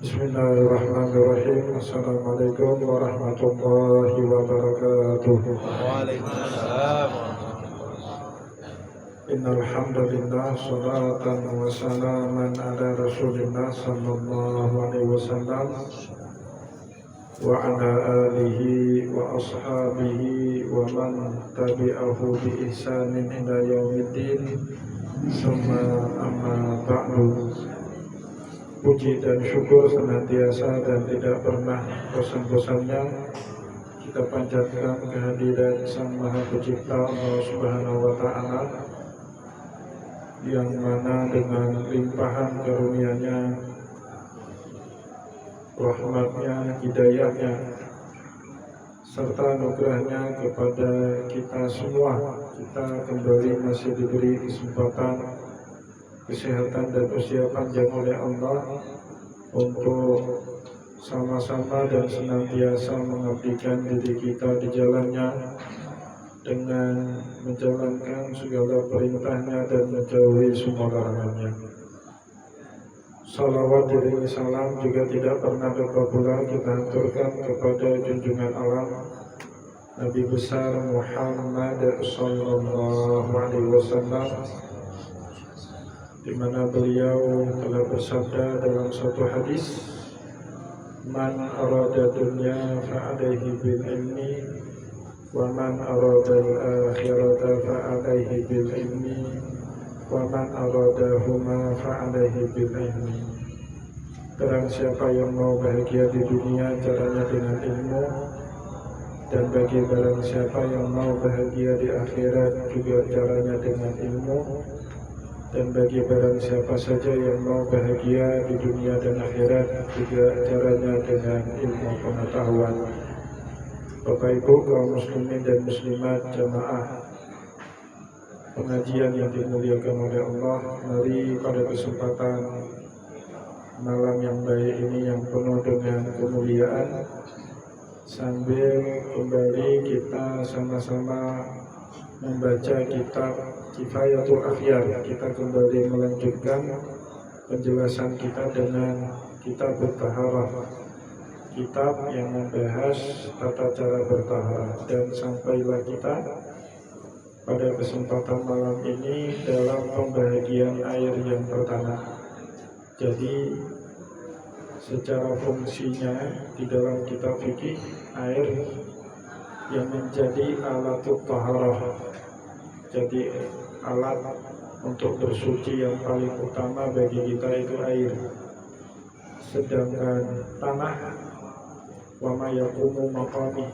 Bismillahirrahmanirrahim. Assalamualaikum warahmatullahi wabarakatuh. Waalaikumsalam. Innal hamdalillah salatan wa salaman ala Rasulillah sallallahu alaihi wasallam wa ala alihi wa ashabihi wa man tabi'ahu bi ihsanin ila yaumiddin. Summa amma ba'du. Puji dan syukur senantiasa dan tidak pernah bosan-bosannya kita panjatkan kehadiran Sang Maha Pencipta Allah Subhanahu wa Ta'ala, yang mana dengan limpahan karunia-Nya, rahmat-Nya, hidayah-Nya, serta anugerah-Nya kepada kita semua, kita kembali masih diberi kesempatan, kesehatan dan usia panjang oleh Allah untuk sama-sama dan senantiasa mengabdikan diri kita di jalannya dengan menjalankan segala perintahnya dan menjauhi semua larangannya. Salawat dan salam juga tidak pernah lupa pula kita haturkan kepada junjungan alam Nabi besar Muhammad sallallahu alaihi wasallam, di mana beliau telah bersabda dalam satu hadis, man arada dunya fa'alaihi bil ilmi wa man arada al-akhirata fa'alaihi bil ilmi wa man aradahuma fa'alaihi bil ilmi. Barang siapa yang mau bahagia di dunia, caranya dengan ilmu, dan bagi barang siapa yang mau bahagia di akhirat, juga caranya dengan ilmu. Dan bagi barang siapa saja yang mau bahagia di dunia dan akhirat, juga caranya dengan ilmu pengetahuan. Bapak Ibu kaum muslimin dan muslimat jamaah pengajian yang dimuliakan oleh Allah, mari pada kesempatan malam yang baik ini yang penuh dengan kemuliaan, sambil kembali kita sama-sama membaca kitab Kifayatul Akhyar, kita kembali melanjutkan penjelasan kita dengan kitab Taharah, kitab yang membahas tata cara bertaharah, dan sampailah kita pada kesempatan malam ini dalam pembahagian air yang pertama. Jadi secara fungsinya di dalam kitab fikih, air yang menjadi alatut taharah, jadi alat untuk bersuci yang paling utama bagi kita itu air. Sedangkan tanah, wa ma yaqumu maqami,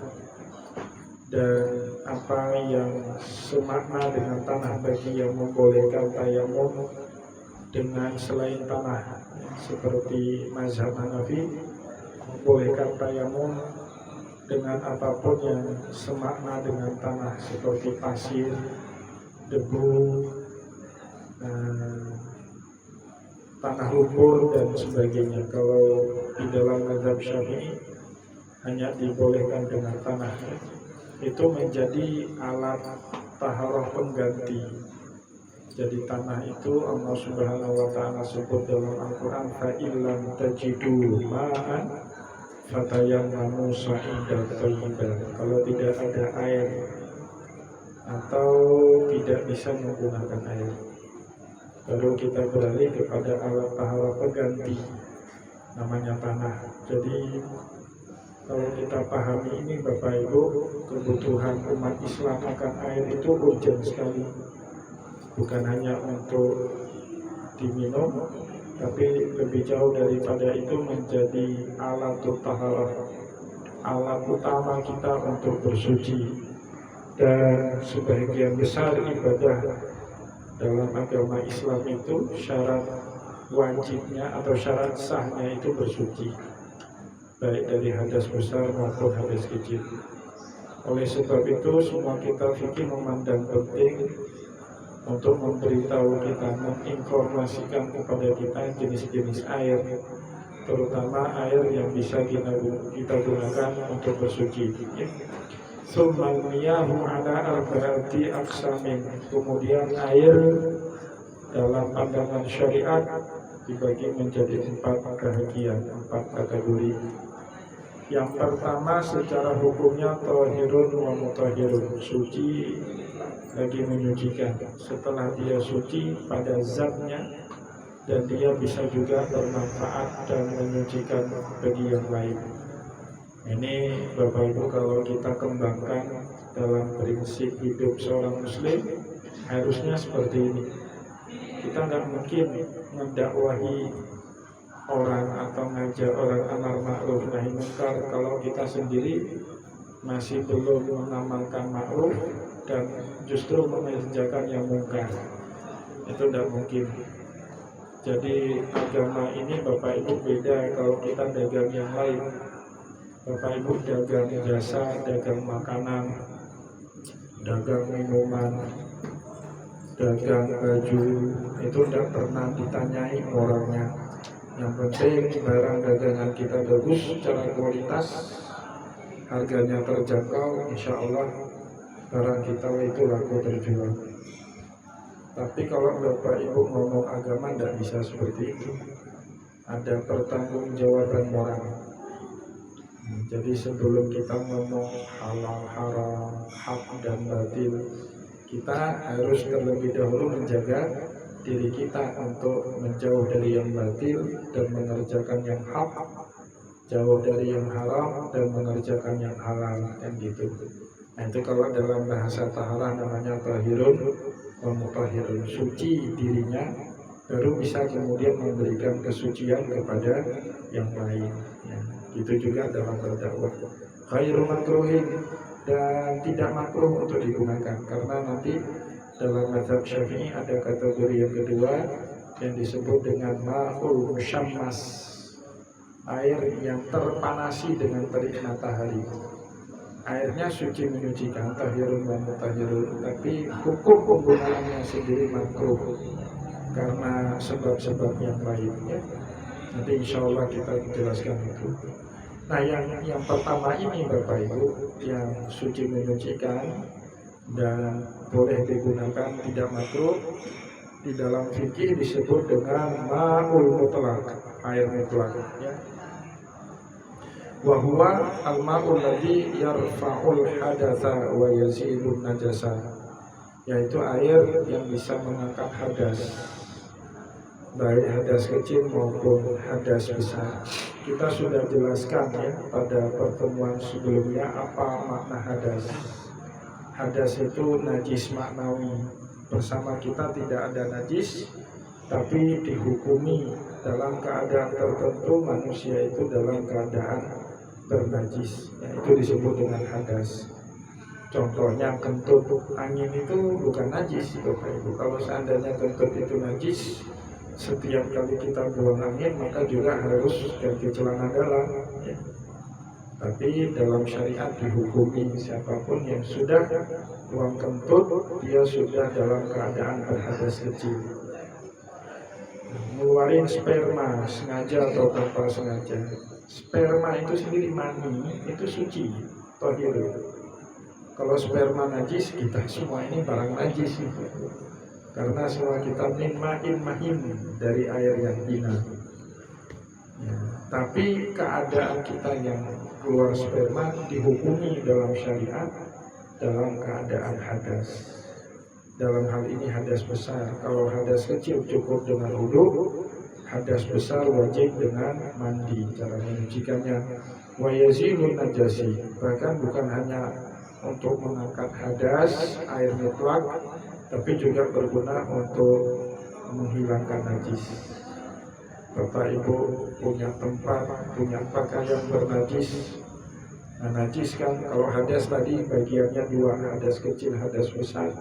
dan apa yang semakna dengan tanah bagi yang membolehkan tayamum dengan selain tanah, seperti mazhab Hanafi membolehkan tayamum dengan apapun yang semakna dengan tanah, seperti pasir, debu, tanah lumpur dan sebagainya. Kalau di dalam mazhab Syafi'i hanya dibolehkan dengan tanah. Itu menjadi alat taharah pengganti. Jadi tanah itu Allah Subhanahu wa Ta'ala sebut dalam Al-Quran, fa illam tajidu ma'an fatayammamu sa'idan thayyiban. Kalau tidak ada air atau tidak bisa menggunakan air, baru kita beralih kepada alat taharah pengganti, namanya tanah. Jadi kalau kita pahami ini Bapak Ibu, kebutuhan umat Islam akan air itu urgent sekali, bukan hanya untuk diminum, tapi lebih jauh daripada itu menjadi alat taharah, alat utama kita untuk bersuci. Dan sebagian besar ibadah dalam agama Islam itu syarat wajibnya atau syarat sahnya itu bersuci, baik dari hadas besar maupun hadas kecil. Oleh sebab itu semua kitab fikih memandang penting untuk memberitahu kita, menginformasikan kepada kita jenis-jenis air, terutama air yang bisa kita gunakan untuk bersuci. Summal miyahu ala arba'ati aqsamin. Kemudian air dalam pandangan syariat dibagi menjadi 4 bagian, 4 kategori. Yang pertama secara hukumnya tahirun wa mutahhirun, suci lagi menyucikan. Setelah dia suci pada zatnya, dan dia bisa juga bermanfaat dan menyucikan bagi yang lain. Ini Bapak Ibu kalau kita kembangkan dalam prinsip hidup seorang muslim, harusnya seperti ini. Kita nggak mungkin mendakwahi orang atau ngajak orang amar ma'ruf nahi munkar kalau kita sendiri masih belum mengamalkan ma'ruf dan justru mengerjakan yang munkar. Itu tidak mungkin. Jadi agama ini Bapak Ibu beda kalau kita dagang yang lain. Bapak Ibu dagang jasa, dagang makanan, dagang minuman, dagang baju, itu tidak pernah ditanyai orangnya. Yang penting barang dagangan kita bagus secara kualitas, harganya terjangkau, insya Allah barang kita itu laku terjual. Tapi kalau Bapak Ibu ngomong agama tidak bisa seperti itu. Ada pertanggungjawaban moral. Jadi sebelum kita ngomong halal, haram, hak dan batil, kita harus terlebih dahulu menjaga diri kita untuk menjauh dari yang batil dan mengerjakan yang hak, jauh dari yang haram dan mengerjakan yang halal, kan gitu. Nah itu kalau dalam bahasa taharah namanya tahirun wa mutahhirun, suci dirinya baru bisa kemudian memberikan kesucian kepada yang lain. Ya, itu juga dalam berdakwah. Khairu makruhin, dan tidak makruh untuk digunakan karena nanti dalam mazhab Syafi'i ada kategori yang kedua yang disebut dengan ma'ul musyammas, air yang terpanasi dengan terik matahari. Airnya suci menyucikan, tahirun wa mutahhirun, tapi hukum penggunaannya sendiri makruh karena sebab-sebab yang lainnya. Nanti insya Allah kita jelaskan itu. Nah yang pertama ini Bapak Ibu, yang suci menyucikan dan boleh digunakan, tidak makruh, di dalam fikih disebut dengan ma'ul mutlaq, air mutlak, ya. Wa huwa al-ma'ul ladzi yarfa'ul hadatsa wa yazilun najasa, yaitu air yang bisa mengangkat hadas, baik hadas kecil maupun hadas besar. Kita sudah jelaskan ya pada pertemuan sebelumnya apa makna hadas. Hadas itu najis maknawi. Bersama kita tidak ada najis, tapi dihukumi dalam keadaan tertentu manusia itu dalam keadaan bernajis, ya, itu disebut dengan hadas. Contohnya kentut angin itu bukan najis, Bapak Ibu. Kalau seandainya kentut itu najis, setiap kali kita buang angin maka juga harus ganti celana dalam, ya. Tapi dalam syariat dihukumi siapapun yang sudah buang kentut, dia sudah dalam keadaan berhadas kecil. Ngeluarin sperma sengaja atau tanpa sengaja, sperma itu sendiri mani, itu suci, tahir. Kalau sperma najis, kita semua ini barang najis itu. Karena semua kita min ma'in mahim, dari air yang hina. Ya, tapi keadaan kita yang keluar sperma dihukumi dalam syariat dalam keadaan hadas. Dalam hal ini hadas besar. Kalau hadas kecil cukup dengan wudu, hadas besar wajib dengan mandi, cara menyucikannya. Wa yazilun najasi, bahkan bukan hanya untuk mengangkat hadas air mutlak, tapi juga berguna untuk menghilangkan najis. Bapak Ibu punya tempat, punya pakaian bernajis. Nah, najis kan kalau hadas tadi bagiannya dua, hadas kecil, hadas besar.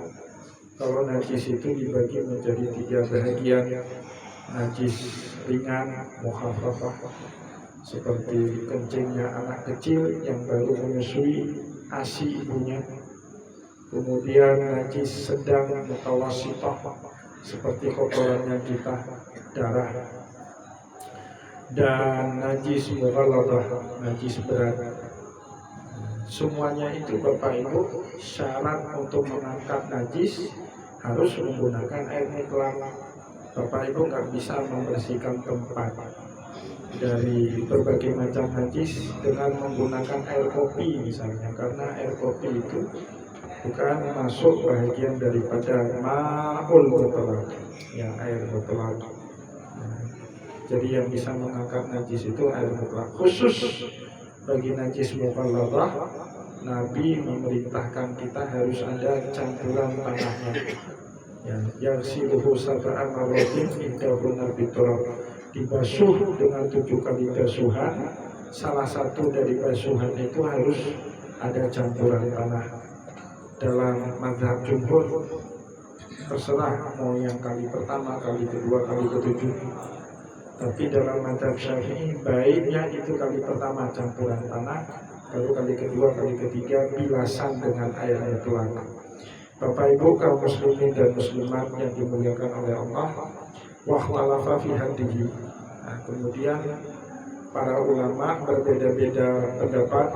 Kalau najis itu dibagi menjadi 3 bagian. Najis ringan, mukhafafah, seperti kencingnya anak kecil yang baru menyusui ASI ibunya. Kemudian najis sedang, mutawassithah, seperti kotorannya kita, darah. Dan najis mughalladah, najis berat. Semuanya itu Bapak Ibu syarat untuk mengangkat najis harus menggunakan air mutlak. Bapak Ibu nggak bisa membersihkan tempat dari berbagai macam najis dengan menggunakan air kopi misalnya, karena air kopi itu bukan masuk bagian daripada ma'ul mutlaq, ya air mutlaq. Jadi yang bisa mengangkat najis itu air mutlaq. Khusus bagi najis mughalladhah, Nabi memerintahkan kita harus ada campuran tanahnya. Ya, yang siluhu sab'an marratin indahuna biturab, dibasuh dengan 7 kali basuhan. Salah satu dari basuhan itu harus ada campuran tanah. Dalam mazhab jumhur terserah mau yang kali pertama, kali kedua, kali ketujuh. Tapi dalam mazhab Syafi'i baiknya itu kali pertama campuran tanah, baru kali kedua, kali ketiga bilasan dengan air mutlaq. Bapak Ibu kaum muslimin dan muslimat yang dimuliakan oleh Allah, waqtalafa fi haddihi. Kemudian para ulama berbeda-beda pendapat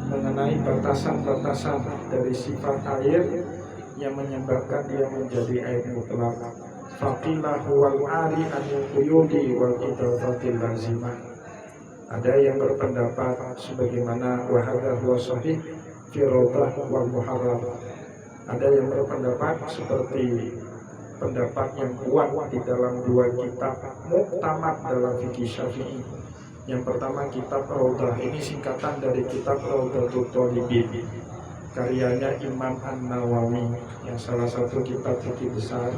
mengenai batasan-batasan dari sifat air yang menyebabkan dia menjadi air mutlaq. Faqila huwal ari an quyudi wal idafatil lazimah. Ada yang berpendapat sebagaimana wa hadza huwa sahih fi rawdah wal muharrar. Ada yang berpendapat seperti pendapat yang kuat di dalam 2 kitab muktamad dalam fikih Syafi'i. Yang pertama kitab Rawdah, ini singkatan dari kitab Rawdatul Thalibin, karyanya Imam An-Nawawi, yang salah satu kitab fikih besar,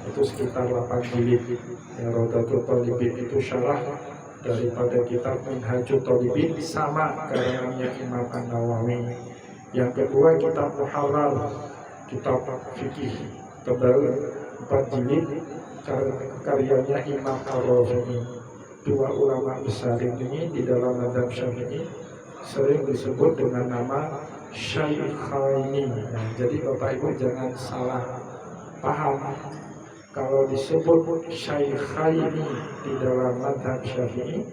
itu sekitar 8 jilid. Yang Rawdatul Thalibin itu syarah daripada kitab Minhajut Thalibin, sama karyanya Imam An-Nawawi. Yang kedua kitab Muharrar, kitab fikih tebal 4 jilid, karyanya Imam Ar-Rafi'i. 2 ulama besar ini di dalam mazhab Syafi'i sering disebut dengan nama Syaikhaini. Jadi Bapak Ibu jangan salah paham, kalau disebut Syaikhaini di dalam mazhab Syafi'i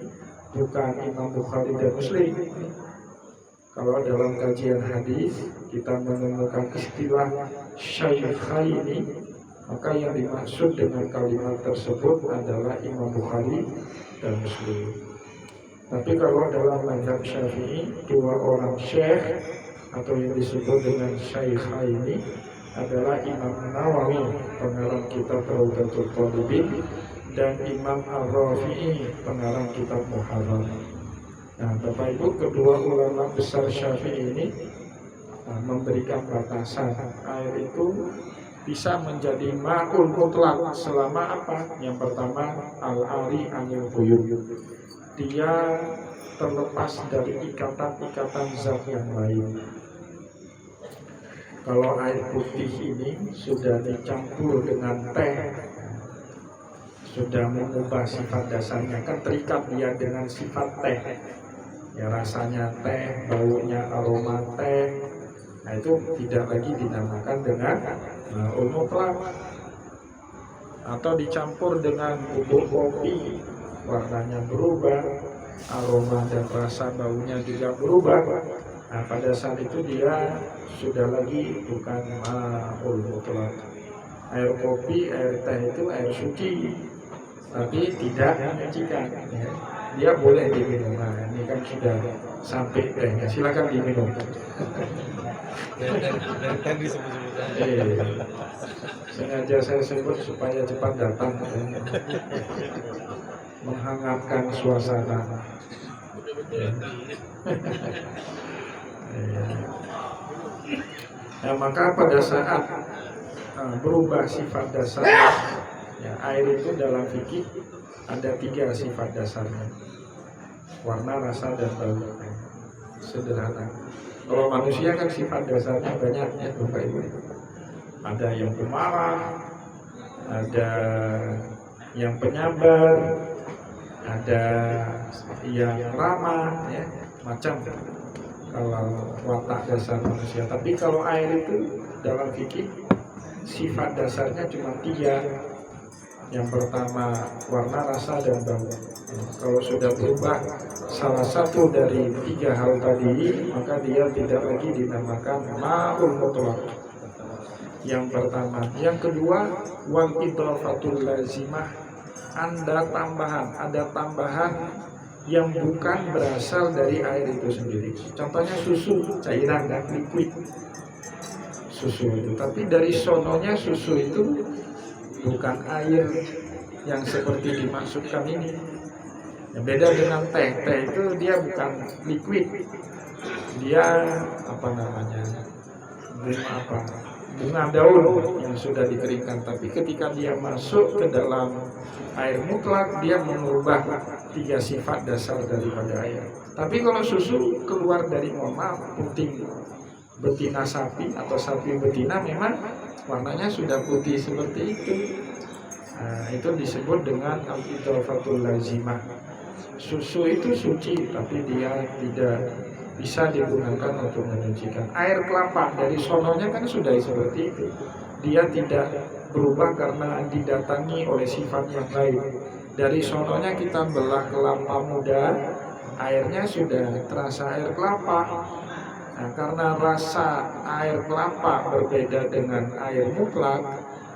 bukan Imam Bukhari dan Muslim. Kalau dalam kajian hadis kita menemukan istilah Syaikhaini, maka yang dimaksud dengan kalimat tersebut adalah Imam Bukhari dan Muslim. Tapi kalau dalam mazhab Syafi'i 2 orang syekh atau yang disebut dengan Syaikhaini adalah Imam Nawawi, pengarang kitab Rawdatul Thalibin, dan Imam Ar-Rafi'i, pengarang kitab Muharrar. Nah, Bapak Ibu, kedua ulama besar Syafi'i ini memberikan batasan air itu bisa menjadi ma'ul mutlaq selama apa? Yang pertama al-ari anil buyut, dia terlepas dari ikatan-ikatan zat yang lain. Kalau air putih ini sudah dicampur dengan teh, sudah mengubah sifat dasarnya, kan terikat dia dengan sifat teh, ya rasanya teh, baunya aroma teh. Nah itu tidak lagi dinamakan dengan mutlaq. Atau dicampur dengan bubuk kopi, warnanya berubah, aroma dan rasa baunya juga berubah. Nah pada saat itu dia sudah lagi bukan ma'ul mutlaq. Air kopi, air teh itu air suci, tapi tidak menyucikan, ya. Dia boleh diminum. Nah ini kan sudah sampai tehnya, silakan diminum. Dari tadi sebut-sebut. Sengaja saya sebut supaya cepat datang, menghangatkan suasana. Nah, maka pada saat berubah sifat dasar, ya, air itu dalam fikih ada 3 sifat dasarnya: warna, rasa, dan bau. Sederhana. Kalau manusia kan sifat dasarnya banyak, ya Bapak Ibu. Ada yang pemarah, ada yang penyabar, ada yang ramah, ya, macam kalau watak dasar manusia. Tapi kalau air itu dalam fikih sifat dasarnya cuma 3. Yang pertama warna, rasa, dan bau. Kalau sudah berubah salah satu dari 3 hal tadi, maka dia tidak lagi dinamakan ma'ul mutlaq. Yang pertama. Yang kedua, wal idhafatul lazimah, ada tambahan yang bukan berasal dari air itu sendiri. Contohnya susu, cairan dan liquid. Susu itu, tapi dari sononya susu itu bukan air yang seperti dimaksudkan ini. Ya, beda dengan teh itu dia bukan liquid, dia bunga daun yang sudah dikeringkan. Tapi ketika dia masuk ke dalam air mutlak, dia mengubah 3 sifat dasar daripada air. Tapi kalau susu keluar dari puting betina sapi atau sapi betina, memang warnanya sudah putih seperti itu. Nah, itu disebut dengan al-idhafatul lazimah. Susu itu suci, tapi dia tidak bisa digunakan untuk menyucikan. Air kelapa dari sononya kan sudah seperti itu. Dia tidak berubah karena didatangi oleh sifat yang lain. Dari sononya kita belah kelapa muda, airnya sudah terasa air kelapa. Nah, karena rasa air kelapa berbeda dengan air mutlak,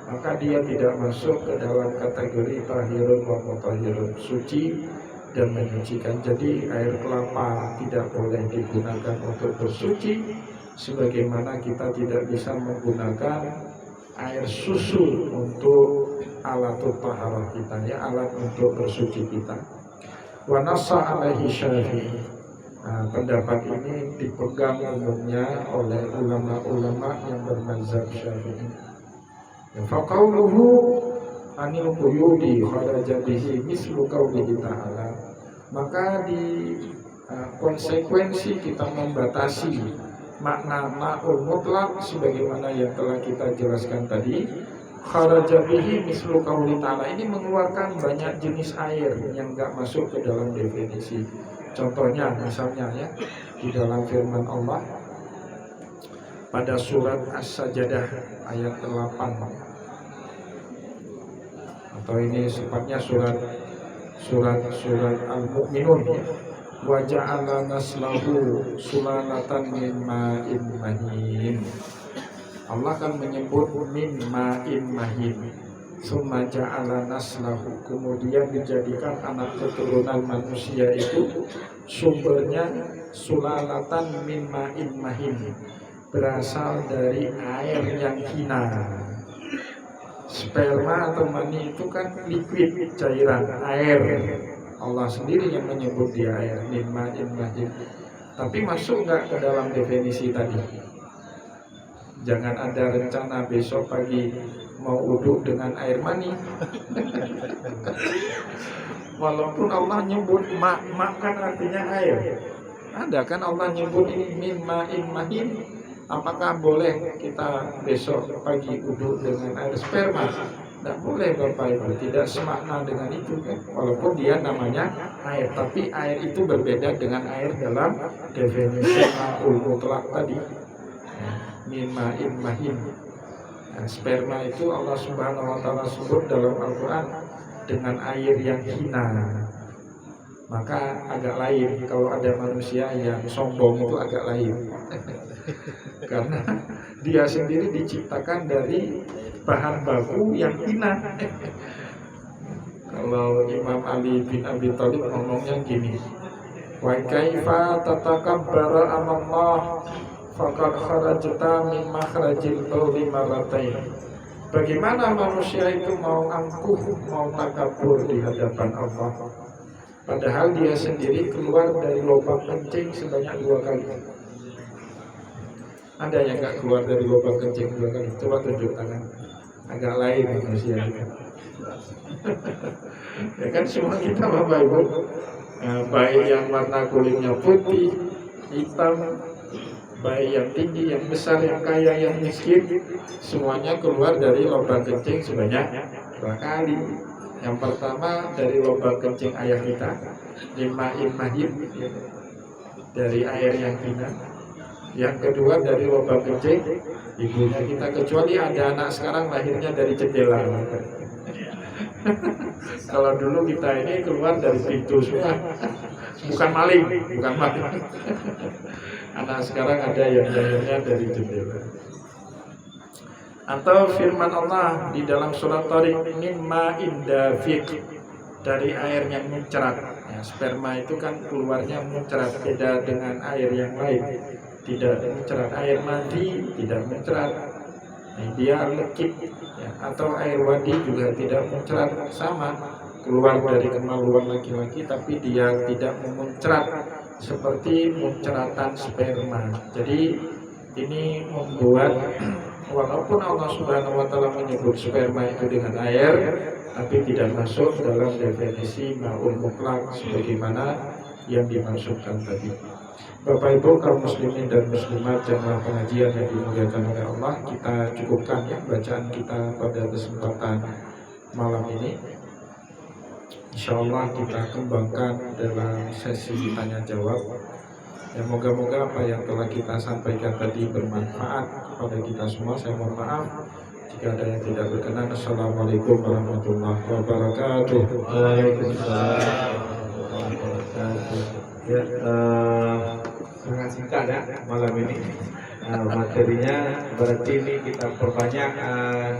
maka dia tidak masuk ke dalam kategori tahirun wa mutahhirun, suci dan menyucikan. Jadi air kelapa tidak boleh digunakan untuk bersuci, sebagaimana kita tidak bisa menggunakan air susu untuk alatut taharah kita, ya, alat untuk bersuci kita. Wa nassa alaihi Syafi'i. Nah, pendapat ini dipegang umumnya oleh ulama-ulama yang bermazhab Syafi'i. Faqauluhu anil quyudi kharaja bihi mislu qaulihi ta'ala. Maka di konsekuensi kita membatasi makna ma'ul mutlak sebagaimana yang telah kita jelaskan tadi. Kharaja bihi mislu qaulihi ta'ala, ini mengeluarkan banyak jenis air yang enggak masuk ke dalam definisi. Contohnya misalnya, ya, di dalam firman Allah pada surat As-Sajdah ayat 8, atau ini sepatnya surat Al-Mu'minun, ya. Wa ja'ala naslahu sulalatan min ma'in mahin. Allah kan menyebut min ma'in mahin. Summa ja'ala naslahu, kemudian dijadikan anak keturunan manusia itu sumbernya sulalatan min ma'in mahin, berasal dari air yang hina. Sperma atau mani itu kan liquid, cairan, air. Allah sendiri yang menyebut dia air, min ma'in mahin. Tapi masuk nggak ke dalam definisi tadi? Jangan ada rencana besok pagi mau uduk dengan air mani. Walaupun Allah nyebut ma kan artinya air. Ada kan Allah nyebut ini min ma'in mahin. Apakah boleh kita besok pagi uduk dengan air sperma? Tidak boleh Bapak Ibu, tidak semakna dengan itu kan. Walaupun dia namanya air, tapi air itu berbeda dengan air dalam definisi ma'ul mutlak tadi. Min ma'in mahin. Nah, sperma itu Allah Subhanahu wa ta'ala sebut dalam Al-Quran dengan air yang hina. Maka agak lain kalau ada manusia yang sombong, itu agak lain. Karena dia sendiri diciptakan dari bahan baku yang hina. Kalau Imam Ali bin Abi Thalib ngomongnya gini, wa kaifa tatakabbara amallah faqad kharajta min makhrajil bauli marratain. Bagaimana manusia itu mau angkuh, mau takabur di hadapan Allah, padahal dia sendiri keluar dari lubang kencing sebanyak 2 kali. Ada yang nggak keluar dari lubang kencing 2 kali? Coba tunjuk tangan. Agak lain manusia. Ya kan semua kita Bapak Ibu, baik yang warna kulitnya putih, hitam, baik yang tinggi, yang besar, yang kaya, yang miskin, semuanya keluar dari lubang kencing sebanyak 2 kali. Yang pertama dari lubang kencing ayah kita, ma'in mahin, dari air yang hina. Yang kedua dari lubang kencing ibunya kita, kecuali ada anak sekarang lahirnya dari jendela. Kalau dulu kita ini keluar dari pintu semua, bukan maling. Anak sekarang ada yang lahirnya dari jendela. Atau firman Allah di dalam surat Tariq, mimma indafiq, dari air yang muncrat. Ya, sperma itu kan keluarnya muncrat, beda dengan air yang lain, tidak muncrat. Air mandi tidak muncrat, dia lekip. Ya, atau air wadi juga tidak muncrat, sama, keluar dari kemaluan laki-laki tapi dia tidak memuncrat seperti muncratan sperma. Jadi ini membuat walaupun Allah Subhanahu wa taala menyebut sperma itu dengan air, tapi tidak masuk dalam definisi ma'ul mutlak sebagaimana yang dimaksudkan tadi. Bapak Ibu kaum muslimin dan muslimat jamaah pengajian yang dimuliakan oleh Allah, kita cukupkan ya bacaan kita pada kesempatan malam ini. Insyaallah kita kembangkan dalam sesi tanya jawab. Ya, moga-moga apa yang telah kita sampaikan tadi bermanfaat kepada kita semua. Saya mohon maaf jika ada yang tidak berkenan. Assalamualaikum warahmatullahi wabarakatuh. Waalaikumsalam warahmatullahi wabarakatuh. Ya, sangat singkat ya malam ini. Materinya berarti ini kita perbanyak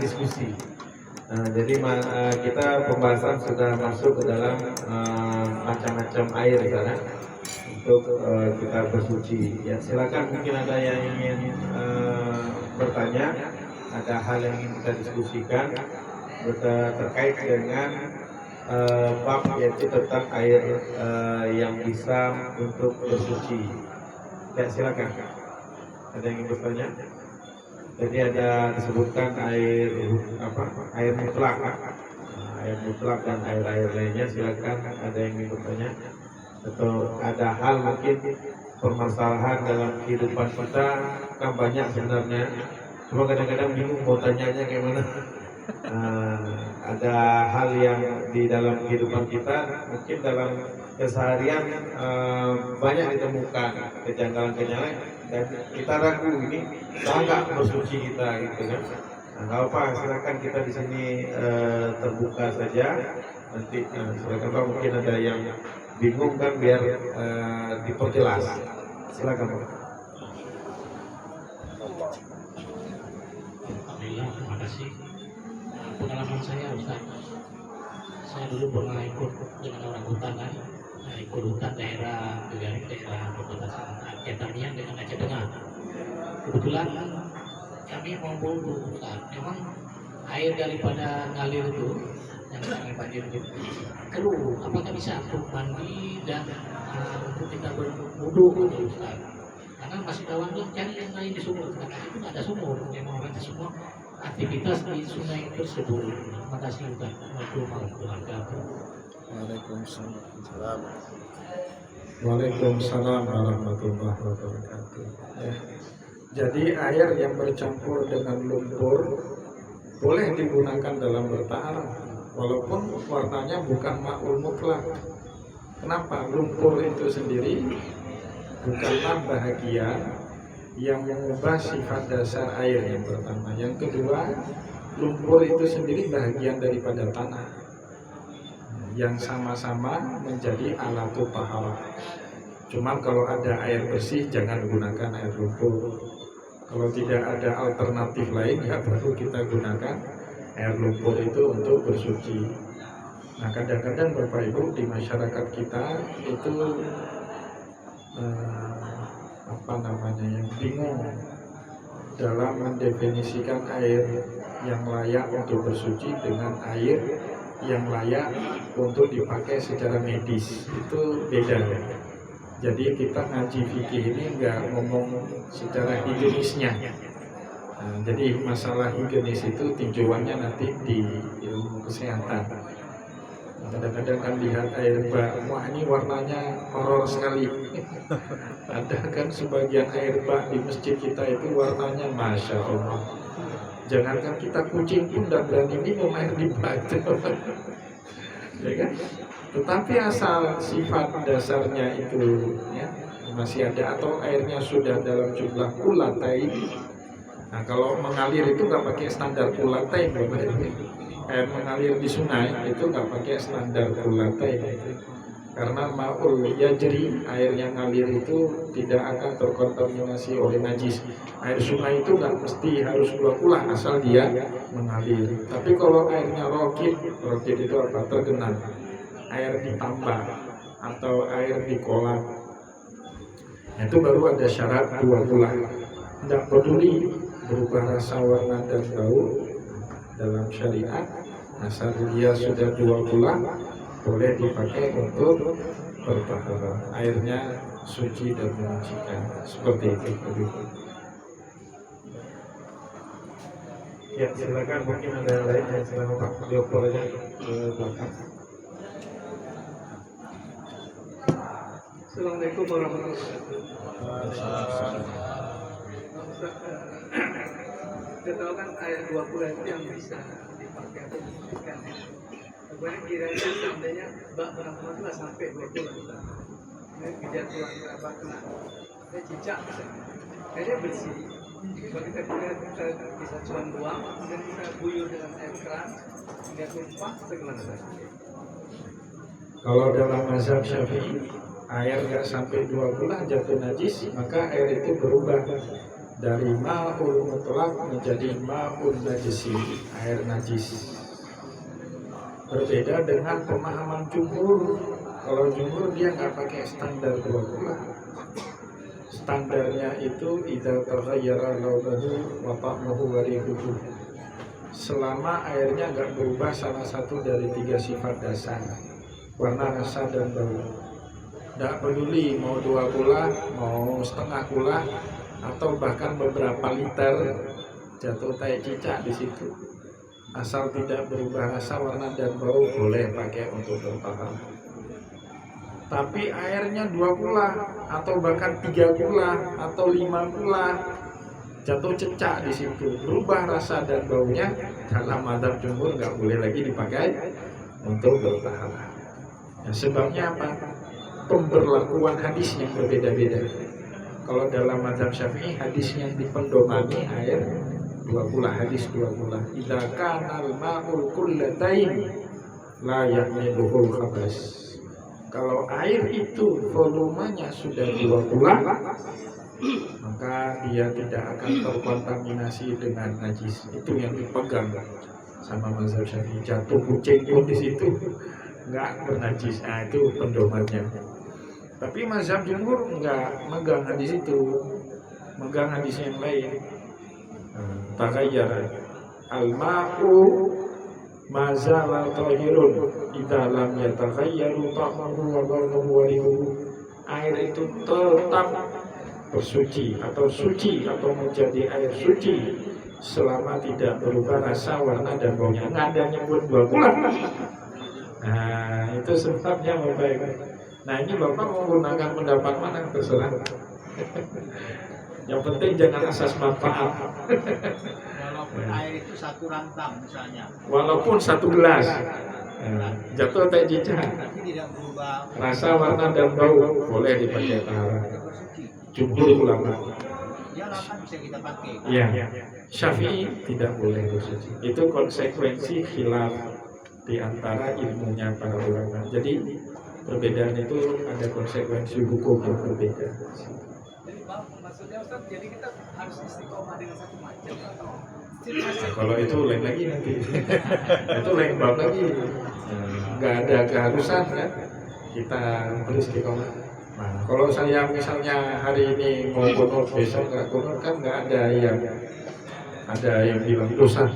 diskusi. Jadi kita pembahasan sudah masuk ke dalam macam-macam air sana untuk kita bersuci. Ya, silakan mungkin ada yang ingin bertanya, ada hal yang ingin kita diskusikan terkait dengan bab yaitu tentang air yang bisa untuk bersuci. Ya, silakan. Ada yang ingin bertanya? Jadi ada disebutkan air mutlak, air mutlak dan air lainnya. Silakan ada yang ingin bertanya atau ada hal mungkin permasalahan dalam kehidupan kita kan banyak sebenarnya. Cuma kadang-kadang bingung mau tanyanya kayak mana. Ada hal yang di dalam kehidupan kita mungkin dalam keseharian banyak ditemukan kejanggalan-kejanggalan dan kita ragu ini sangat bersuci kita gitu kan. Nah, apa silakan kita di sini terbuka saja nanti silakan Pak, mungkin ada yang bingung kan biar diperjelas. Silakan Pak. Alhamdulillah, terima kasih. Pengalaman saya Ustaz, saya dulu pernah ikut dengan orang hutan kan, ikut hutan daerah perbatasan Aceh Tamiang dengan Aceh Tengah. Kebetulan kami mau wudhu Ustaz, memang air daripada ngalir itu yang sungai banjir itu keluh, apakah bisa untuk mandi dan untuk kita berwudhu gitu Ustaz? Karena masih kawan belum cari yang lain di sumur, karena itu nggak ada sumur, memang orang semua aktivitas di sungai tersebut. Terima kasih Ustaz. Waalaikumsalam. Waalaikumsalam warahmatullahi wabarakatuh. Ya. Jadi air yang bercampur dengan lumpur boleh digunakan dalam bertaharah, walaupun warnanya bukan ma'ul mutlak. Kenapa? Lumpur itu sendiri bukanlah bahagian yang mengubah sifat dasar air yang pertama. Yang kedua, lumpur itu sendiri bahagian daripada tanah yang sama-sama menjadi alatut taharah. Cuma kalau ada air bersih jangan gunakan air lumpur. Kalau tidak ada alternatif lain ya baru kita gunakan air lumpur itu untuk bersuci. Nah, kadang-kadang Bapak Ibu di masyarakat kita itu yang bingung dalam mendefinisikan air yang layak untuk bersuci dengan air yang layak untuk dipakai secara medis. Itu beda ya. Jadi kita ngaji fikih ini nggak ngomong secara higienisnya. Nah, jadi masalah higienis itu tinjauannya nanti di ilmu kesehatan. Kadang-kadang kan lihat air bak, wah ini warnanya horor sekali. Ada kan sebagian air bak di masjid kita itu warnanya Masya Allah. Jangankan kita kucing pun tidak berani minum air di bak. Ya kan? Tetapi asal sifat dasarnya itu ya, masih ada atau airnya sudah dalam jumlah kulatain. Nah, kalau mengalir itu nggak pakai standar kulatain, Bapak Ibu. Air mengalir di sungai itu nggak pakai standar kulatain. karena ma'ul yajri, air yang ngalir itu tidak akan terkontaminasi oleh najis. Air sungai itu nggak mesti harus 2 kula asal dia mengalir. Tapi kalau airnya rokid itu apa? Tergenang, air ditambah atau air di kolam, itu baru ada syarat 2 kula. Tidak peduli berubah rasa, warna, dan bau dalam syariat, asal dia sudah 2 kula boleh dipakai untuk bertaharah. Airnya suci dan menyucikan, seperti itu. Ya, silakan, mungkin ada yang lain yang silakan Pak, diopor aja ke belakang. Assalamualaikum warahmatullahi wabarakatuh. Kita tahu kan air 2 kula itu yang bisa dipakai atau diberikan. Kemudian kiranya seandainya bak berapa sampai 2 kula. Ini biar tulang berapa kena cicak misalnya. Airnya bersih. Kalau kita bisa cuma buang, kemudian kita buyur dengan air keran hingga tumpah, bagaimana? Kalau dalam mazhab Syafi'i, air nggak sampai 2 kula jatuh najis, maka air itu berubah dari ma'ul mutlaq menjadi ma'ul najisi, air najis. Berbeda dengan pemahaman jumhur. Kalau jumhur dia nggak pakai standar 2 kula. Standarnya itu idza taghayyara launuhu wa ta'muhu wa rihuhu. Selama airnya nggak berubah salah satu dari 3 sifat dasar, warna, rasa, dan bau. Tidak peduli mau 2 kula, mau setengah kula, atau bahkan beberapa liter jatuh tai cicak di situ. Asal tidak berubah rasa, warna, dan bau, boleh pakai untuk bertaharah. Tapi airnya 2 kula, atau bahkan 3 kula, atau 5 kula, jatuh cecak di situ, berubah rasa dan baunya, dalam mazhab jumhur nggak boleh lagi dipakai untuk bertaharah. Nah, sebabnya apa? Pemberlakuan hadis yang berbeda-beda. Kalau dalam mazhab Syafi'i, hadis yang dipendomani air 2 kula, hadis 2 kula. Idza kana al-ma'ul kullatain la yahmiluhul khabas. Kalau air itu volumenya sudah 2 kula, maka dia tidak akan terkontaminasi dengan najis. Itu yang dipegang sama mazhab Syafi'i. Jatuh kucing pun di situ nggak bernajis. Nah, itu pendomannya. Tapi mazhab jumhur nggak megang hadis itu, megang hadis yang lain. Taghayyara al-ma'u mazala tahirun idza lam yataghayyaru ta'muhu wa launuhu wa rihuhu. Air itu tetap bersuci atau suci atau menjadi air suci selama tidak berubah rasa, warna, dan baunya. Nggak ada nyebut 2 kula. Nah, itu sebabnya Bapak. Nah, ini Bapak menggunakan pendapat mana terserah. Yang penting jangan asas manfaat. Walaupun air itu 1 rantang misalnya. Walaupun 1 gelas, jatuh teh cicak, Tapi tidak berubah. rasa, warna, dan bau, boleh dipakai taharah. Bersuci. Jumhur ulama. Dia kan bisa kita pakai. Iya. Syafi'i tidak boleh bersuci. Itu konsekuensi khilaf di antara ilmunya para ulama. Jadi perbedaan itu ada konsekuensi hukum yang berbeda. Jadi maksudnya Ustaz, jadi kita harus istiqomah dengan satu macam atau Kalau itu lain lagi nanti, itu lain bab lagi. Nggak ada keharusan kan kita beristiqomah. Nah, kalau saya misalnya hari ini mau kunut, besok nggak kunut, kan nggak ada yang bilang dosa,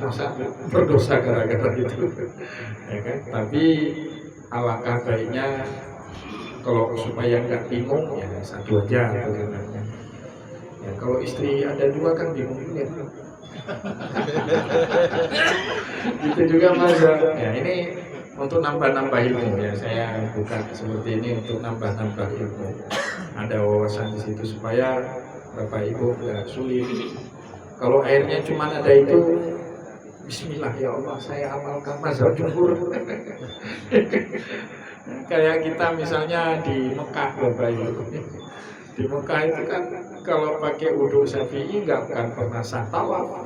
berdosa gara-gara itu, ya kan? Tapi alangkah baiknya kalau supaya nggak bingung ya 1 aja sebenarnya. Ya, kalau istri ada 2 kan bingung juga. Itu juga mazhab. Ya, ini untuk nambah-nambah ilmu ya, saya bukan seperti ini untuk nambah-nambah ilmu. Ada wawasan di situ supaya Bapak Ibu nggak sulit. Kalau airnya cuma ada itu, Bismillah ya Allah, saya amalkan mazhab jumhur. Kayak kita misalnya di Mekah, Bapak Ibu. Di Mekah itu kan kalau pakai wudhu Syafi'i nggak akan pernah sah tawaf.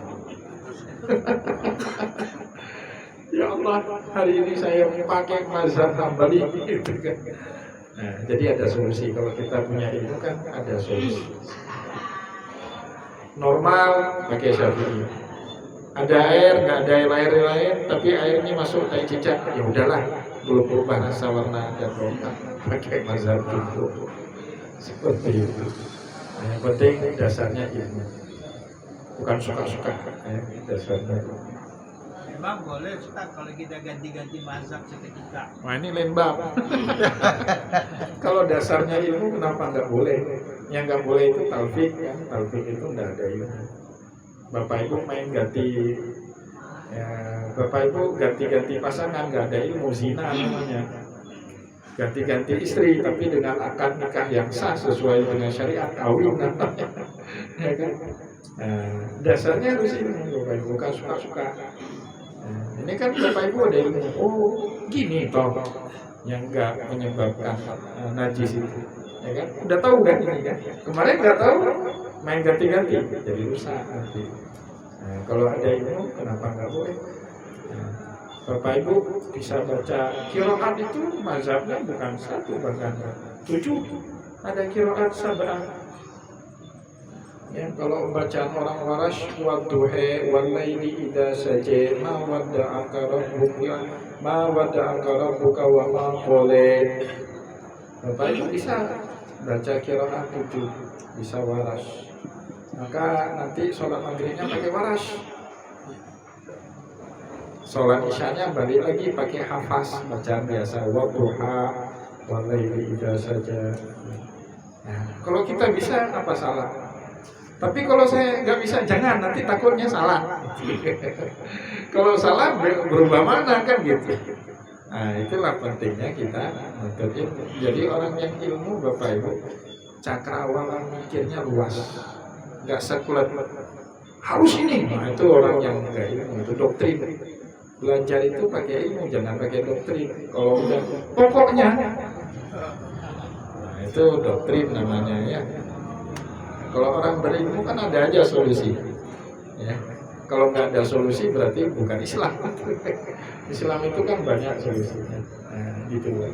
Ya Allah, hari ini saya pakai mazhab Hambali gitu kan. Nah, jadi ada solusi. Kalau kita punya ilmu kan ada solusi. Normal pakai Syafi'i. Ada air, nggak ada air lain, tapi airnya masuk tai cicak, ya udahlah, belum berubah rasa warna dan warna, pakai mazhab jumhur. Seperti itu. Nah, yang penting dasarnya ilmu, bukan suka-suka. Dasarnya. Memang boleh Ustaz kalau kita ganti-ganti mazhab seketika. Nah ini lembab. Kalau dasarnya ilmu kenapa nggak boleh? Yang nggak boleh itu talfik kan? Talfik itu nggak ada ilmu. Bapak Ibu main ganti, ya, Bapak Ibu ganti-ganti pasangan nggak ada ilmu, zina namanya. Ganti-ganti istri tapi dengan akad nikah yang sah sesuai dengan syariat, kawin namanya. Ya kan? Nah, dasarnya harus ilmu, Bapak Ibu, bukan suka-suka. Nah, ini kan Bapak Ibu ada ilmu. Oh, gini toh yang enggak menyebabkan najis itu. Ya kan? Udah tahu kan ini kan? Kemarin enggak tahu, main ganti-ganti jadi rusak nanti. Nah, kalau ada ilmu kenapa enggak boleh? Nah, Bapak Ibu bisa baca qiraat itu mazhabnya bukan 1 bahkan 7. Ada qiraat sab'ah. Ya, kalau bacaan orang waras wadduha walaili idza saja ma wadda'aka rabbuka wa ma qala. Bapak Ibu bisa baca qiraat 7, bisa waras. Maka nanti sholat maghribnya pakai waras. Sholat isyanya balik lagi pakai hafaz, bacaan biasa wadduha walaili idza saja. Nah, kalau kita bisa apa salah? Tapi kalau saya nggak bisa, jangan, nanti takutnya salah. Kalau salah berubah mana kan gitu. Nah itulah pentingnya kita menuntut ilmu. Jadi orang yang ilmu Bapak Ibu, cakrawala mikirnya luas, nggak sekulat harus ini. Nah itu orang yang nggak ilmu, itu doktrin. Belajar itu pakai ilmu, jangan pakai doktrin. Kalau udah pokoknya, nah itu doktrin namanya ya. Kalau orang berilmu kan ada aja solusi, ya. Kalau nggak ada solusi berarti bukan Islam. Islam itu kan banyak solusinya. Nah, gitu lah.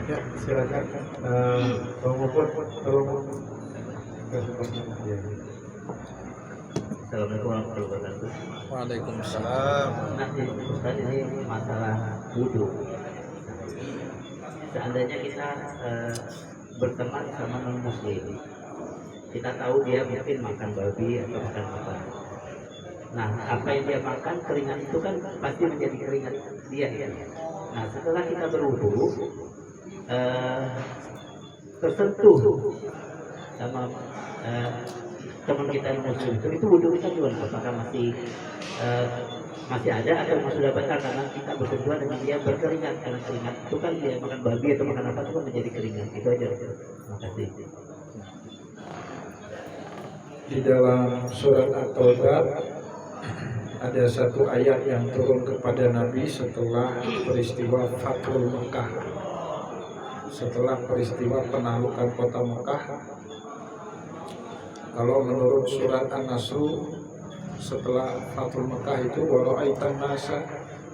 Ya, silakan. Assalamualaikum warahmatullahi wabarakatuh. Waalaikumsalam. Nah, Ustaz, ini masalah wudhu. Seandainya kita berteman sama non muslim, kita tahu dia mungkin makan babi atau makan apa. Nah, apa yang dia makan, keringat itu kan pasti menjadi keringat dia ya. Nah, setelah kita berwudu, tersentuh sama teman kita yang muslim itu wudu kita gimana? Apakah masih ada atau sudah batal karena kita bersentuhan dengan dia berkeringat, karena keringat itu kan dia makan babi atau makan apa itu kan menjadi keringat. Itu aja. Terima kasih. Di dalam surat At-Taubah ada satu ayat yang turun kepada Nabi setelah peristiwa Fathul Mekah, setelah peristiwa penaklukan kota Mekah. Kalau menurut surat An-Nasr, setelah Fathul Mekah itu wara'aitan nasa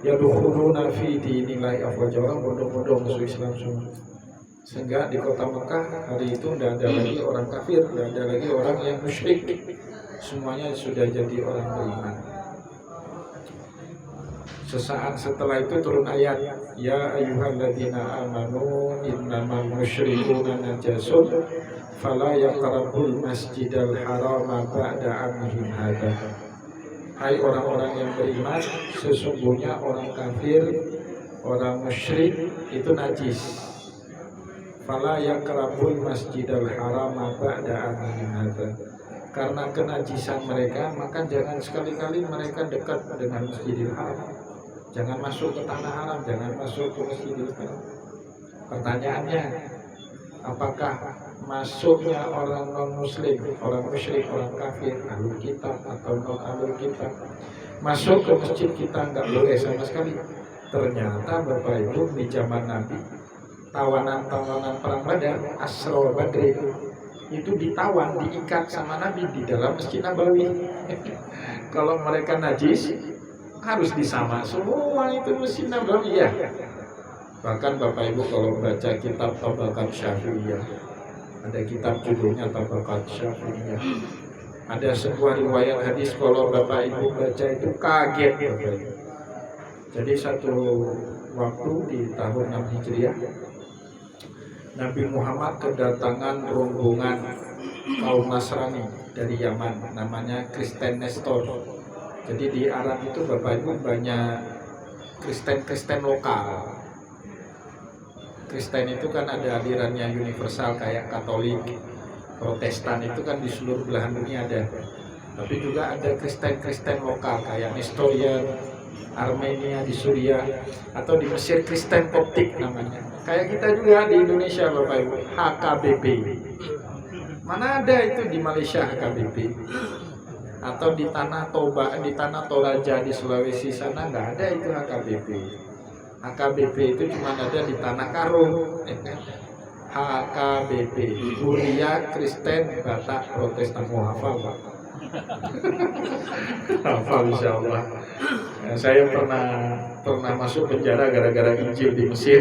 yadkhuluna fi dinillahi afwaja, orang bondong-bondong masuk Islam semua. Sehingga di kota Mekah hari itu tidak ada lagi orang kafir, tidak ada lagi orang yang musyrik, semuanya sudah jadi orang beriman. Sesaat setelah itu turun ayat, ya ayyuhalladzina amanu innamal musyrikuna najasun fala yaqrabul masjidal harama ba'da amihim hadza. Hai orang-orang yang beriman, sesungguhnya orang kafir, orang musyrik itu najis. Fala yaqrabul masjidal harama ba'da amihim hadza. Karena kenajisan mereka, maka jangan sekali-kali mereka dekat dengan Masjidil Haram. Jangan masuk ke tanah haram, jangan masuk ke Masjidil Haram. Pertanyaannya, apakah masuknya orang non-muslim, orang musyrik, orang kafir, ahlul kitab atau non-ahlul kitab masuk ke masjid kita nggak boleh sama sekali? Ternyata Bapak Ibu di zaman Nabi, tawanan-tawanan perang Badar, Asra Badri itu ditawan, diikat sama Nabi di dalam Masjid Nabawi. Kalau mereka najis harus disama semua itu Masjid Nabawi ya. Bahkan Bapak Ibu kalau baca kitab Tabaqat Syafi'iyah, ada kitab judulnya Tabaqat Syafi'iyah, ada sebuah riwayat hadis kalau Bapak Ibu baca itu kaget Bapak Ibu. Jadi satu waktu di tahun 6 Hijriah, Nabi Muhammad kedatangan rombongan kaum Nasrani dari Yaman, namanya Kristen Nestor. Jadi di Arab itu Bapak Ibu banyak Kristen lokal. Kristen itu kan ada alirannya universal kayak Katolik, Protestan itu kan di seluruh belahan dunia ada. Tapi juga ada Kristen lokal kayak Nestorian, Armenia di Suriah, atau di Mesir Kristen Koptik namanya. Kayak kita juga di Indonesia Bapak Ibu, HKBP. Mana ada itu di Malaysia HKBP? Atau di Tanah Toba, di Tanah Toraja di Sulawesi sana nggak ada itu HKBP. HKBP itu cuma ada di Tanah Karo, HKBP, Huria, Kristen, Batak, Protestan. Mau hafal Pak? Hafal insya Allah. Ya, saya pernah masuk penjara gara-gara Injil di Mesir.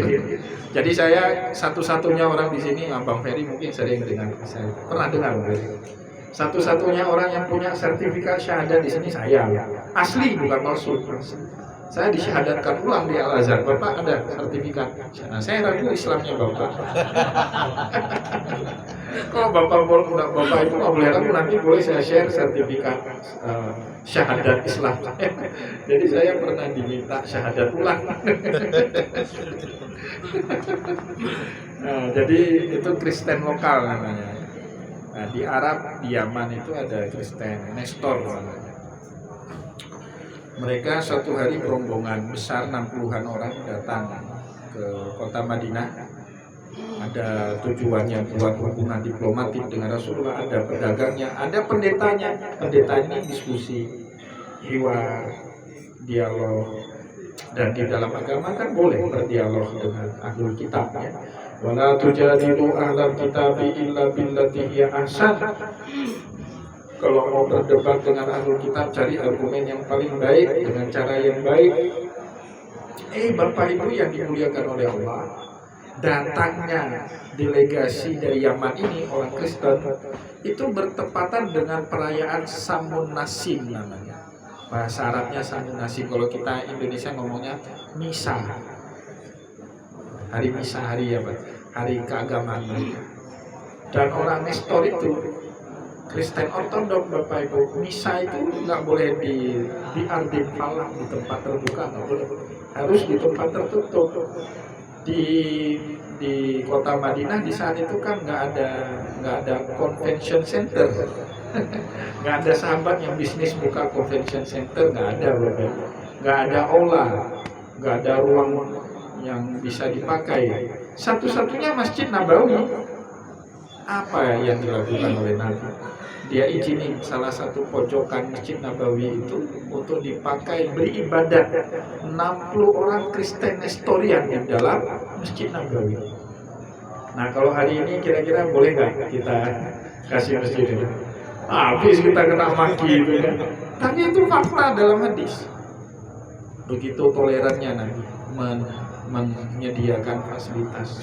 Jadi saya satu-satunya orang di sini, Abang Ferry mungkin sering dengar saya. Pernah dengar Ferry? Satu-satunya orang yang punya sertifikat syahadat di sini saya. Asli bukan palsu. Saya disyahadatkan ulang di Al-Azhar. Bapak ada sertifikat. Nah, saya ragu Islamnya Bapak. Kalau Bapak itu nggak boleh ragu, nanti boleh saya share sertifikat syahadat Islam. Jadi saya pernah diminta syahadat ulang. Nah, jadi itu Kristen lokal namanya. Nah, di Arab, di Yaman itu ada Kristen Nestor namanya. Mereka suatu hari rombongan besar 60-an orang datang ke kota Madinah. Ada tujuannya buat hubungan diplomatik dengan Rasulullah, ada pedagangnya, ada pendetanya. Pendeta ini diskusi, hiwar, dialog. Dan di dalam agama kan boleh berdialog dengan ahlul kitab ya. Wala tujadilu ahlal kitabi illa billati hiya ahsan. Kalau mau berdebat dengan ahlul kitab, cari argumen yang paling baik dengan cara yang baik. Bapak Ibu yang dimuliakan oleh Allah, datangnya delegasi dari Yaman ini, orang Kristen, itu bertepatan dengan perayaan Samun Nasim namanya. Bahasa Arabnya Samun Nasim, kalau kita Indonesia ngomongnya Misa. Hari Misa, hari apa? Hari keagamaan mereka. Dan orang Nestor itu Kristen Ortodok Bapak Ibu, misa itu nggak boleh di ardin falah, di tempat terbuka, nggak boleh, harus di tempat tertutup. Di kota Madinah di saat itu kan nggak ada convention center, nggak ada sahabat yang bisnis buka convention center, nggak ada Bapak Ibu, nggak ada aula, nggak ada ruang yang bisa dipakai. Satu-satunya Masjid Nabawi. Apa yang dilakukan oleh Nabi? Dia izinin salah satu pojokan Masjid Nabawi itu untuk dipakai beribadat 60 orang Kristen Nestorian yang dalam Masjid Nabawi. Nah kalau hari ini kira-kira boleh nggak kita kasih masjid itu? Habis kita kena maki itu ya. Tapi itu fakta dalam hadis. Begitu tolerannya Nabi menyediakan fasilitas.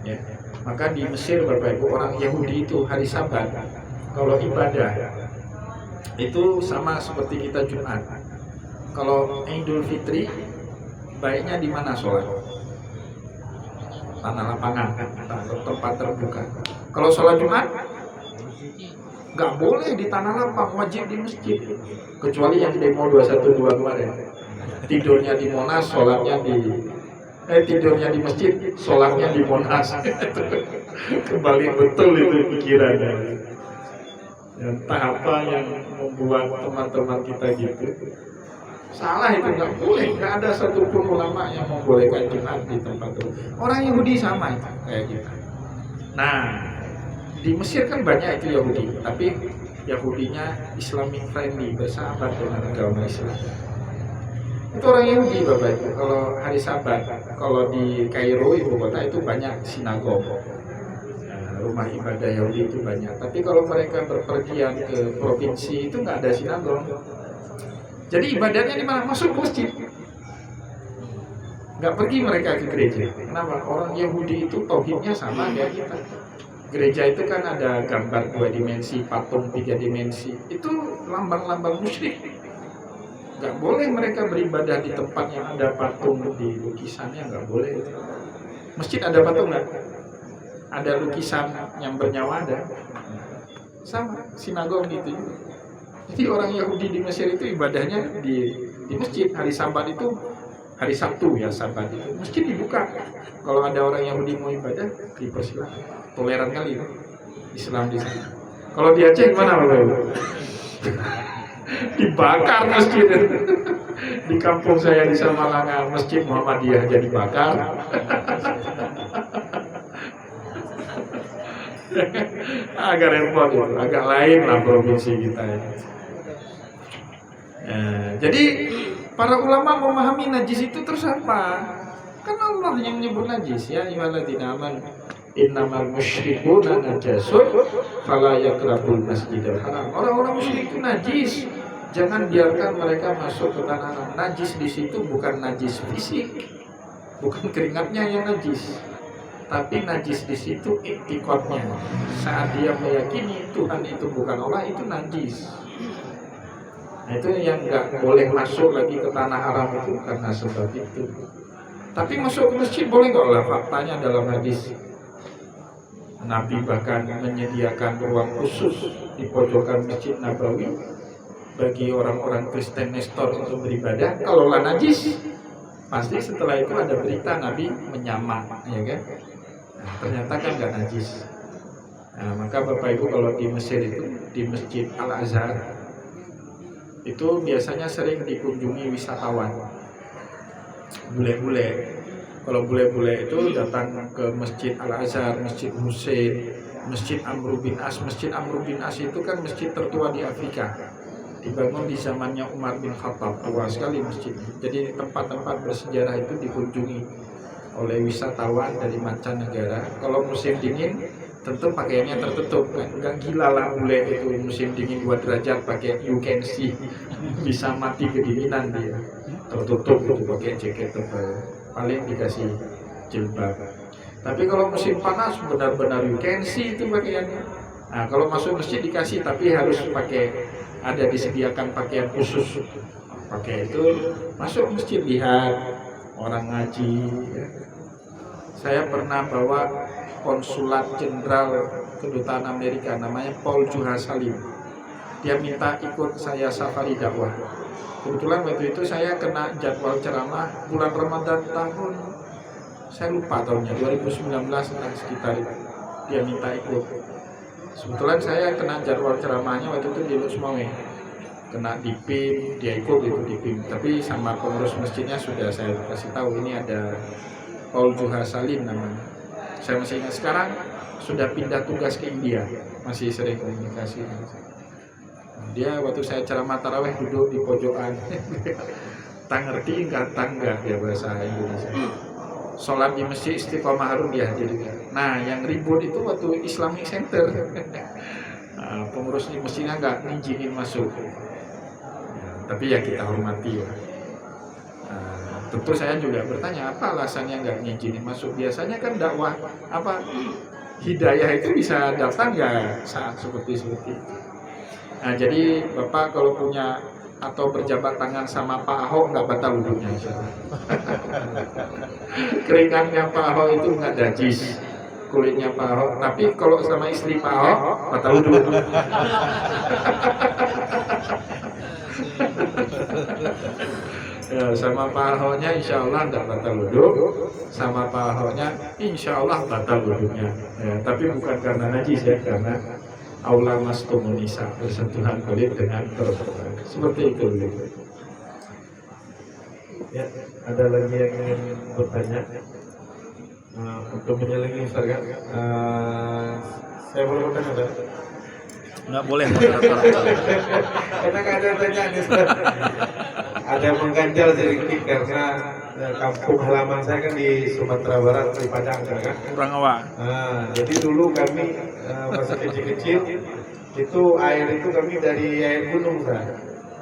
Ya. Maka di Mesir Bapak Ibu, orang Yahudi itu hari Sabat kalau ibadah itu sama seperti kita Jumat. Kalau Idul Fitri baiknya di mana sholat? Tanah lapangan, tempat terbuka. Kalau sholat Jumat nggak boleh di tanah lapang, wajib di masjid. Kecuali yang demo 212 kemarin, tidurnya di Monas, sholatnya tidurnya di masjid, sholatnya di Monas. Kembali betul itu pikirannya. Entah apa yang membuat teman-teman kita gitu. Salah itu, nggak boleh, nggak ada satupun ulama yang membolehkan Jumat di tempat itu. Orang Yahudi sama itu kayak kita. Nah, di Mesir kan banyak itu Yahudi, tapi Yahudinya Islamic friendly, bersahabat dengan agama Islam. Itu orang Yahudi Bapak Ibu. Kalau hari Sabat, kalau di Kairo ibu kota itu banyak sinagog, rumah ibadah Yahudi itu banyak. Tapi kalau mereka berpergian ke provinsi itu nggak ada sinagog. Jadi ibadahnya di mana? Masuk masjid. Nggak pergi mereka ke gereja. Kenapa? Orang Yahudi itu tauhidnya sama kayak kita. Gereja itu kan ada gambar 2 dimensi, patung 3 dimensi. Itu lambang-lambang musyrik. Nggak boleh mereka beribadah di tempat yang ada patung di lukisannya, nggak boleh. Masjid ada patung nggak? Ada lukisan yang bernyawa ada. Sama, sinagog gitu. Jadi orang Yahudi di Mesir itu ibadahnya di masjid. Hari Sabat itu, hari Sabtu ya Sabat itu, masjid dibuka. Kalau ada orang Yahudi mau ibadah, dipersilakan. Toleran kali ya, Islam di sana. Kalau di Aceh gimana Bapak Ibu? Dibakar masjid. Di kampung saya di Samalanga, Masjid Muhammadiyah jadi bakar. Agak repot itu, agak lain lah provinsi kita ini. Jadi para ulama memahami najis itu terus apa? Kan Allah yang menyebut najis ya, ayyuhalladzina amanu innamal musyrikuuna najasun fala yaqrabul masjidal haram. Orang-orang musyrik itu najis. Jangan biarkan mereka masuk ke tanah haram. Najis di situ bukan najis fisik, bukan keringatnya yang najis, tapi najis di situ iktikadnya. Saat dia meyakini Tuhan itu bukan Allah, itu najis. Nah, itu yang nggak boleh masuk lagi ke tanah haram itu karena sebab itu. Tapi masuk ke masjid boleh nggak lah? Faktanya dalam hadis Nabi bahkan menyediakan ruang khusus di pojokan Masjid Nabawi bagi orang-orang Kristen Nestor untuk beribadah. Kalau lah najis, pasti setelah itu ada berita Nabi menyamak, ya kan? Nah, ternyata kan nggak najis. Nah, maka Bapak Ibu kalau di Mesir itu di Masjid Al Azhar itu biasanya sering dikunjungi wisatawan, bule-bule. Kalau bule-bule itu datang ke Masjid Al Azhar, Masjid Husain, Masjid Amr bin As. Masjid Amr bin As itu kan masjid tertua di Afrika. Dibangun di zamannya Umar bin Khattab, tua sekali masjid. Jadi tempat-tempat bersejarah itu dikunjungi oleh wisatawan dari mancanegara. Kalau musim dingin tentu pakaiannya tertutup, nggak gila lah bule itu musim dingin 2 derajat pakai you can see, bisa mati kedinginan dia, tertutup itu pakai jaket tebal, paling dikasih jilbab. Tapi kalau musim panas benar-benar you can see itu pakaiannya. Nah kalau masuk masjid dikasih, tapi harus pakai, ada disediakan pakaian khusus, pakai itu masuk masjid, lihat orang ngaji ya. Saya pernah bawa konsulat jenderal kedutaan Amerika namanya Paul Juha Salim. Dia minta ikut saya safari dakwah. Kebetulan waktu itu saya kena jadwal ceramah bulan Ramadan tahun, saya lupa tahunnya, 2019 sekitar itu. Dia minta ikut. Kebetulan saya kena jadwal ceramahnya waktu itu di Lusmawe. Kena di PIM, dia ikut itu di PIM. Tapi sama pengurus masjidnya sudah saya kasih tahu ini ada Paul Juha Salim namanya. Saya masih ingat, sekarang sudah pindah tugas ke India, masih sering komunikasi. Dia waktu saya ceramah tarawih duduk di pojokan. Tak ngerti nggak tangga ya bahasa Indonesia. Sholat di masjid Istiqomah Harum dia jadi. Nah yang ribut itu waktu Islamic Center. Nah, pengurus di masjidnya nggak ngizinin masuk. Tapi ya kita hormati ya. Tentu saya juga bertanya apa alasannya nggak ngizinin masuk. Biasanya kan dakwah apa hidayah itu bisa datang ya saat seperti itu. Nah jadi Bapak kalau punya atau berjabat tangan sama Pak Ahok nggak batal wudhunya. Keringatnya Pak Ahok itu nggak najis, kulitnya Pak Ahok. Tapi kalau sama istri Pak Ahok batal wudhu. Ya, sama Pak Ahoknya insya Allah tidak batal wudhu, sama Pak Ahoknya insya Allah batal wudhunya. Ya, tapi bukan karena najis ya, karena aula mastumunisa, bersentuhan kulit dengan perempuan. Seperti itu. Ya, ada lagi yang ingin bertanya untuk menyelingi Ustaz kan? Saya boleh bertanya Ustaz? Nggak boleh. Karena nggak ada pertanyaan Ustaz. Ada mengganjal sedikit karena kampung halaman saya kan di Sumatera Barat, di Padang kan? Kurang awak. Jadi dulu kami masih kecil-kecil itu air itu kami dari air gunung kan.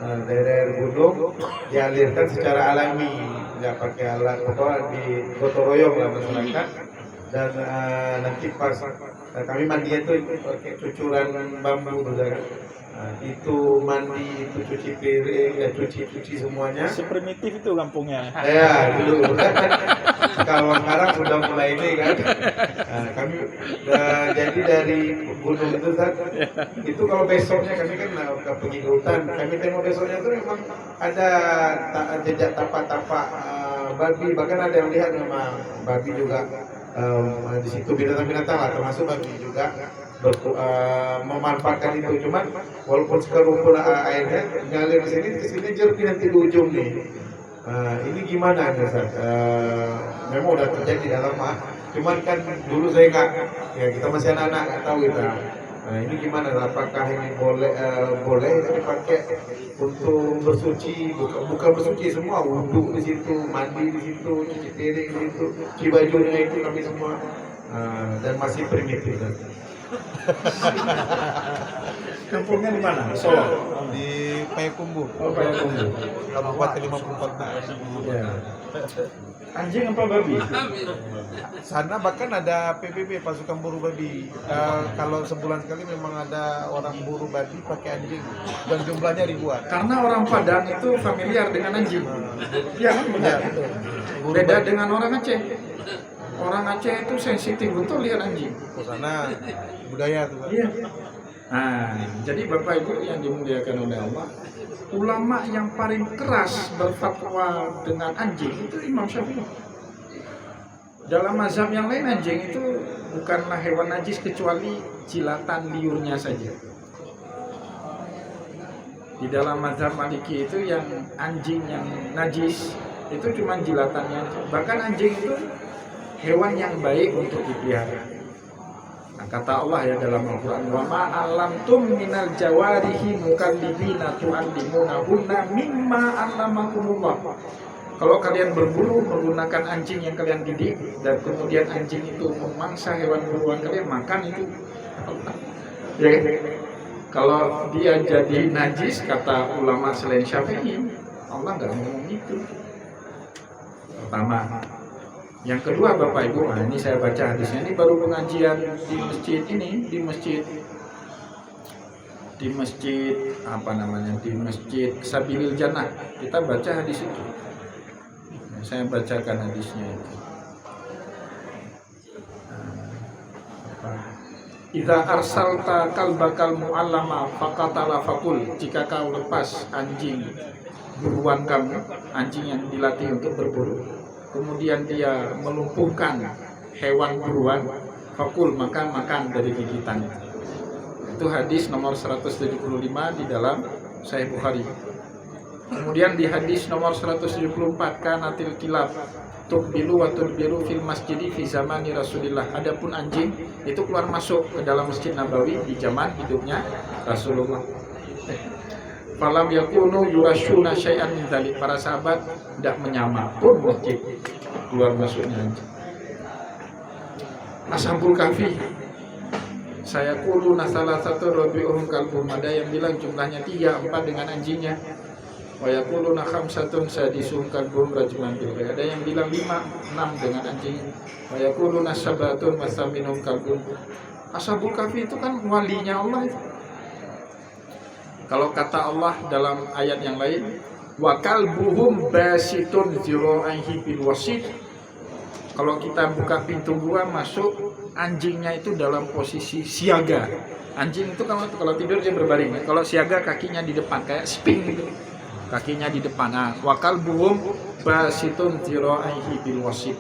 dari air gunung dialirkan secara alami, nggak pakai alat digotong royong lah masyarakat. Dan nanti pas kami mandinya itu pakai cucuran bambu tuh kan. Itu mandi, itu cuci piring, ya cuci semuanya. Seprimitif itu kampungnya. Ya dulu. Kalau sekarang sudah mulai ini kan. Kami jadi dari gunung itu kan, itu kalau besoknya kami kan pergi ke hutan, kami tengok besoknya itu memang ada jejak tapak-tapak babi, bahkan ada yang lihat memang babi juga di situ, binatang-binatang lah termasuk babi juga memanfaatkan itu. Cuman walaupun sekerumpul airnya ngalir ke sini jernih nanti di ujung nih. Ini gimana nih Ustaz? Memang udah terjadi dalam cuman kan dulu saya nggak, ya kita masih anak-anak nggak tahu kita. Ini gimana? Apakah ini boleh dipakai untuk bersuci? Bukan bersuci semua, wudhu di situ, mandi di situ, cuci piring di situ, cuci bajunya itu kami semua, dan masih primitif. Kampungnya di mana? Solo. Di Payakumbuh. Oh, Payakumbuh. Kabupaten 54. Ya. Anjing apa babi? Sana bahkan ada PBB, pasukan buru babi. Kalau sebulan sekali memang ada orang buru babi pakai anjing dan jumlahnya ribuan. Karena orang Padang itu familiar dengan anjing. Iya kan benar. Ya, betul. Buru Beda babi. dengan orang Aceh. Orang Aceh itu sensitif betul lihat anjing. Ke sana budaya tuh. Iya. Nah, jadi Bapak Ibu yang dimuliakan oleh Allah, ulama yang paling keras berfatwa dengan anjing itu Imam Syafi'i. Dalam mazhab yang lain anjing itu bukanlah hewan najis kecuali jilatan liurnya saja. Di dalam mazhab Maliki itu yang anjing yang najis itu cuma jilatannya aja. Bahkan anjing itu hewan yang baik untuk dipelihara. Nah, kata Allah ya dalam Al-Quran, wa ma'alamtum minal jawarihi mukallibina tu'allimunahunna mimma 'allamakumullah. Kalau kalian berburu menggunakan anjing yang kalian didik dan kemudian anjing itu memangsa hewan buruan kalian, makan itu. Ya kan? Kalau dia jadi najis, kata ulama selain Syafi'i, Allah nggak ngomong itu. Pertama. Yang kedua Bapak Ibu, nah ini saya baca hadisnya, ini baru pengajian di masjid ini, di masjid apa namanya, di masjid Sabilil Jannah, kita baca hadis itu. Nah, saya bacakan hadisnya itu. Idza arsalta kalbakal mu'allama faqatala faqul, jika kau lepas anjing buruan kamu, anjing yang dilatih untuk berburu, kemudian dia melumpuhkan hewan buruan, fakul maka makan dari gigitannya. Itu hadis nomor 175 di dalam Sahih Bukhari. Kemudian di hadis nomor 174, kanatil kilab tuqbilu wa tudbiru fil masjidi fi zamani Rasulillah. Adapun anjing itu keluar masuk ke dalam Masjid Nabawi di zaman hidupnya Rasulullah. Falam yakunu yurashuna syai'an min dzalik. Para sahabat tidak menyama pun masjid keluar masuknya anjing. Ashabul Kahfi, saya quluna salah satu rabi'uhum kalbuhum, ada yang bilang jumlahnya 3, 4 dengan anjingnya. Wa yaquluna khamsatun sadisuhum kalbuhum rajman bil ghaib, ada yang bilang 5, 6 dengan anjingnya. Wa yaquluna sabatun wasaminhum kalbuhum. Ashabul Kahfi itu kan walinya Allah itu. Kalau kata Allah dalam ayat yang lain, wa kalbuhum basitun zira'ihi bil wasit. Kalau kita buka pintu gua masuk, anjingnya itu dalam posisi siaga. Anjing itu kalau tidur dia berbaring. Kalau siaga kakinya di depan kayak sping gitu. Kakinya di depan. Nah, wa kalbuhum basitun zira'ihi bil wasit.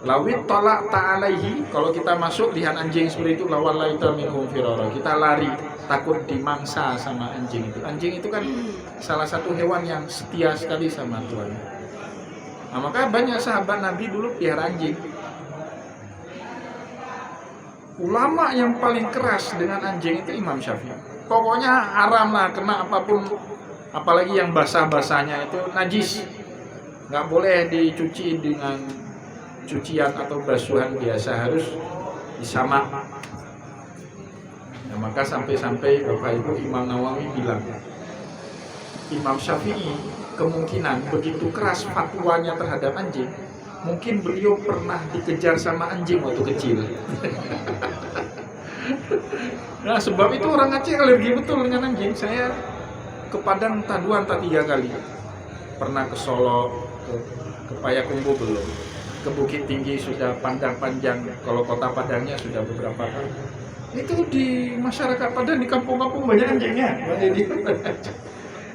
Lawit tolak ta'alaihi, kalau kita masuk lihat anjing seperti itu, lawalaita minhum firara, kita lari takut dimangsa sama anjing itu. Anjing itu kan salah satu hewan yang setia sekali sama Tuhan. Nah, maka banyak sahabat Nabi dulu pelihara anjing. Ulama yang paling keras dengan anjing itu Imam Syafi'i. Pokoknya haram lah, kena apapun, apalagi yang basah-basahnya itu najis, nggak boleh dicuci dengan cucian atau basuhan biasa, harus disamak. Nah, maka sampai-sampai Bapak Ibu Imam Nawawi bilang, Imam Syafi'i kemungkinan begitu keras fatwanya terhadap anjing, mungkin beliau pernah dikejar sama anjing waktu kecil. Nah, sebab itu orang Aceh alergi betul dengan anjing. Saya ke Padang entah 2 entah 3 kali. Pernah ke Solo, ke Payakumbuh belum. Ke Bukit Tinggi sudah, Pandang Panjang, kalau kota Padangnya sudah beberapa kali. Itu di masyarakat Padang, di kampung-kampung banyak anjingnya.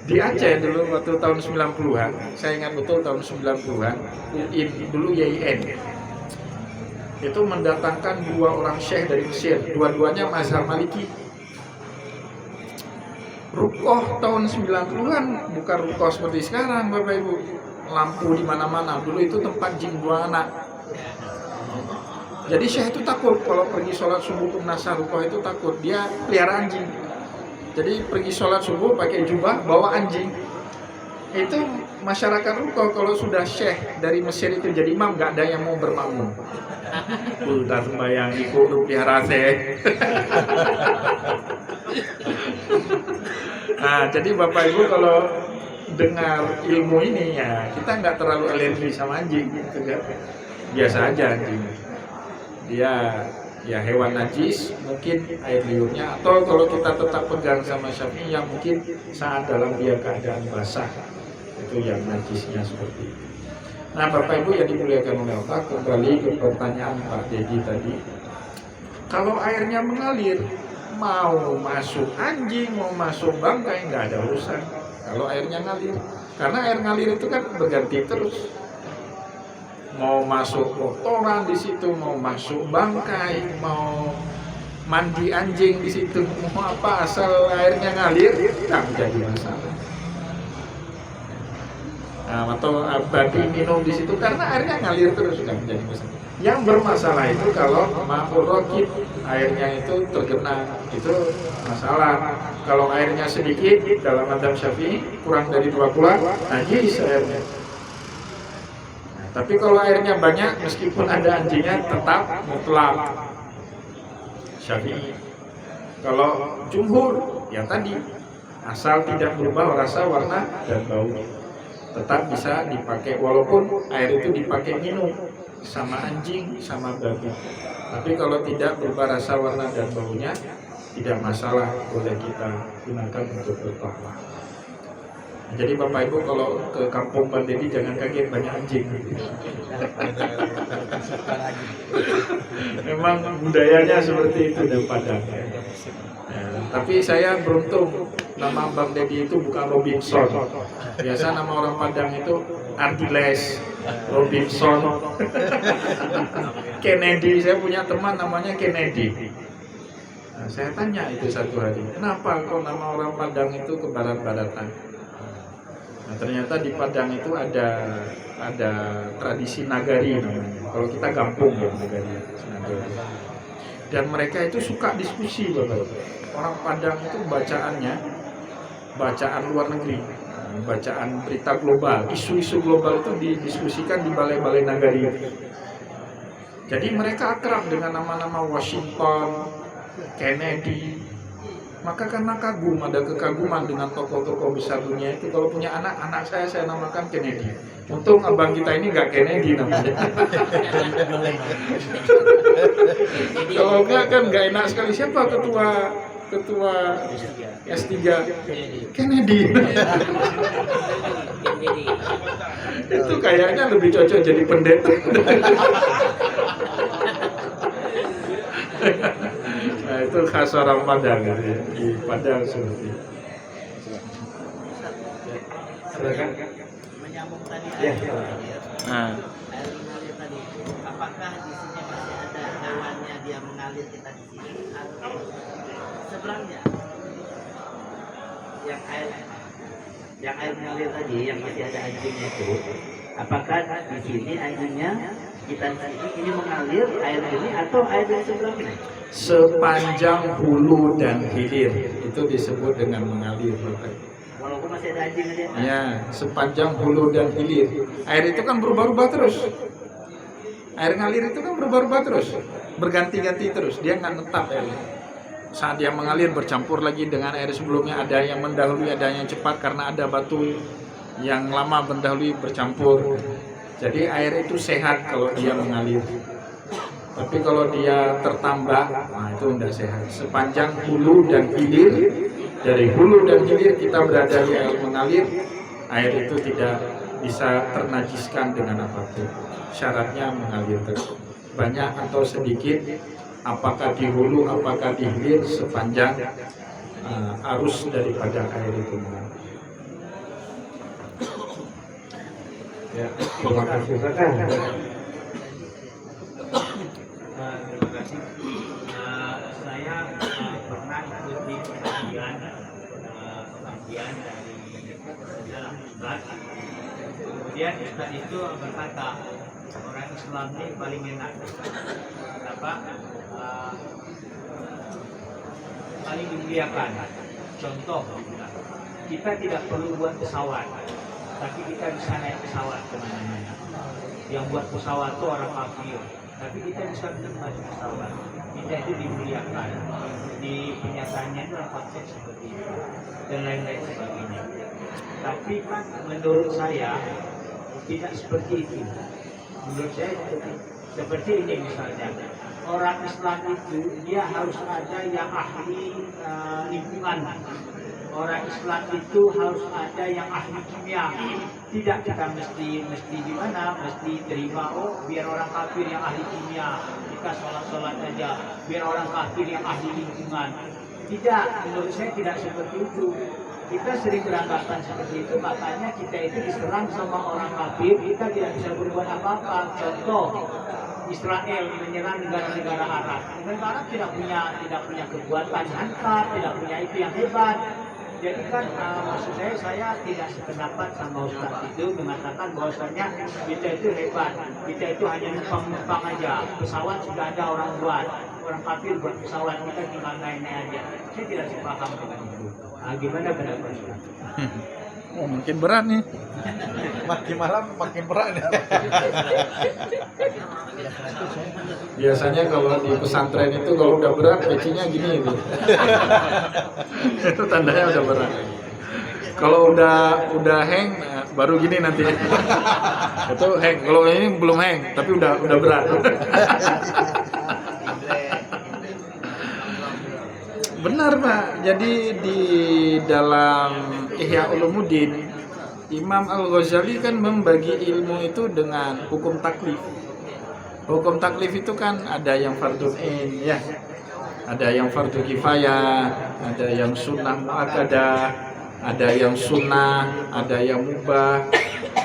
Di Aceh dulu waktu tahun 90-an, saya ingat betul tahun 90-an, UIN, dulu YIN, itu mendatangkan 2 orang syekh dari Mesir, dua-duanya mazhab Maliki. Rukoh tahun 90-an, bukan rukoh seperti sekarang Bapak Ibu, lampu di mana-mana. Dulu itu tempat jin 2 anak. Jadi syekh itu takut kalau pergi sholat subuh ke Nasar rukoh itu takut, dia pelihara anjing. Jadi pergi sholat subuh pakai jubah, bawa anjing. Itu masyarakat rukoh kalau sudah syekh dari Mesir itu jadi imam, gak ada yang mau bermakmum. Udah sembahyang ikut pelihara syekh. Nah, jadi Bapak Ibu kalau dengar ilmu ini ya kita nggak terlalu alergi sama anjing, gitu kan? Biasa aja anjing. Dia ya hewan najis, mungkin air liurnya, atau kalau kita tetap pegang sama Syafi'i yang mungkin saat dalam dia keadaan basah, itu yang najisnya seperti itu. Nah, Bapak Ibu yang dimuliakan oleh Allah, kembali ke pertanyaan Pak Dedi tadi. Kalau airnya mengalir, mau masuk anjing, mau masuk bangkai, nggak ada urusan. Kalau airnya ngalir, karena air ngalir itu kan berganti terus. Mau masuk kotoran di situ, mau masuk bangkai, mau mandi anjing di situ, mau apa, asal airnya ngalir, tak menjadi masalah. Nah, atau babi minum di situ karena airnya ngalir terus, sudah menjadi masalah. Yang bermasalah itu kalau ma'ul rakib, airnya itu tergenang, itu masalah. Kalau airnya sedikit, dalam mazhab Syafi'i kurang dari 2 kula, najis airnya. Tapi kalau airnya banyak, meskipun ada anjingnya, tetap mutlak Syafi'i. Kalau jumhur, yang tadi, asal tidak berubah rasa, warna, dan bau, tetap bisa dipakai, walaupun air itu dipakai minum sama anjing, sama babi. Tapi kalau tidak berubah rasa, warna, dan baunya, tidak masalah, boleh kita gunakan untuk bertahwa. Jadi Bapak Ibu kalau ke kampung Bang Dedi jangan kaget, banyak anjing. Memang budayanya seperti itu di Padang. Ya, tapi saya beruntung nama Bang Dedi itu bukan Robinson. Biasa nama orang Padang itu Ardiles, Robinson, Kennedy. Saya punya teman namanya Kennedy. Nah, saya tanya itu satu hari, kenapa kok nama orang Padang itu ke barat-baratan? Nah, ternyata di Padang itu ada tradisi nagari namanya. Kalau kita kampung ya nagari. Dan mereka itu suka diskusi, Bapak. Orang Padang itu bacaannya bacaan luar negeri, bacaan berita global, isu-isu global itu didiskusikan di balai-balai nagari. Jadi mereka akrab dengan nama-nama Washington, Kennedy. Maka karena kagum, ada kekaguman dengan tokoh-tokoh besar dunia itu, kalau punya anak saya namakan Kennedy. Untung abang kita ini nggak Kennedy namanya. Kalau enggak kan nggak enak sekali. Siapa ketua S3 Kennedy? Itu kayaknya lebih cocok jadi pendeta. Nah, itu khas orang Padang gitu ya. Di Padang seperti itu. Silakan. Menyambung tadi Ya. Nah, air mengalir tadi, apakah di sini masih ada hewannya dia mengalir kita di sini atau seberangnya yang air mengalir tadi yang masih ada anjingnya itu, apakah di sini anjingnya kita di sini ini mengalir air ini atau air dari seberangnya? sepanjang hulu dan hilir itu disebut dengan mengalir, Bapak. Walaupun masih ada anjing aja. Ya, sepanjang hulu dan hilir. Air itu kan berubah-ubah terus. Air ngalir itu kan berubah-ubah terus, berganti-ganti terus. Dia nggak netap airnya. saat dia mengalir bercampur lagi dengan air sebelumnya, ada yang mendahului, ada yang cepat karena ada batu yang lama mendahului bercampur. Jadi air itu sehat kalau dia mengalir. Tapi kalau dia tertambah, nah itu tidak sehat. Sepanjang hulu dan hilir, dari hulu dan hilir kita berada di air mengalir, air itu tidak bisa ternajiskan dengan apapun. Syaratnya mengalir terus. Banyak atau sedikit, apakah di hulu, apakah di hilir, sepanjang arus daripada air itu mengalir. Ya, terima kasih Ustaz. Terima kasih. Saya pernah ikuti pengajian dari dalam Ustaz. Kemudian Ustaz itu berkata, orang Islam ini paling enak. Kenapa? Paling dimuliakan. Contoh, kita tidak perlu buat pesawat, tapi kita bisa naik pesawat kemana-mana. Yang buat pesawat itu orang kafir, tapi kita bisa menikmati pesawat. Kita itu dimuliakan. Di kenyataannya itu faktor seperti itu dan lain-lain sebagainya. Tapi kan menurut saya tidak seperti itu. Menurut saya seperti ini misalnya. Orang Islam itu dia harus ada yang ahli lingkungan. Orang Islam itu harus ada yang ahli kimia. Tidak kita mesti gimana? Mesti terima biar orang kafir yang ahli kimia. Kita sholat aja. Biar orang kafir yang ahli lingkungan. Tidak, menurut saya tidak seperti itu. Kita sering beranggapan seperti itu, makanya kita itu diserang sama orang kafir, kita tidak bisa berbuat apa-apa. Contoh, Israel menyerang negara-negara Arab. Negara Arab tidak punya kekuatan angkat, tidak punya itu yang hebat. Jadi kan maksud saya tidak sependapat sama Ustaz itu mengatakan bahwasanya kita itu hebat, kita itu hanya numpang aja. Pesawat sudah ada orang buat, orang kafir buat pesawat, kita tinggal naik-naik aja. Saya tidak sepaham dengan itu. Nah, gimana pendapat Ustaz? Oh, mungkin berat nih. Makin malam makin berat. Biasanya kalau di pesantren itu kalau udah berat pecinya gini itu. Itu tandanya udah berat. Kalau udah hang baru gini nanti. Itu hang. Kalau ini belum hang tapi udah berat. Benar Pak. Jadi di dalam Ihya Ulumuddin Imam Al-Ghazali kan membagi ilmu itu dengan hukum taklif. Hukum taklif itu kan ada yang fardhu ain ya. Ada yang fardhu kifayah, ada yang sunnah muakkadah, ada yang sunnah, ada yang mubah.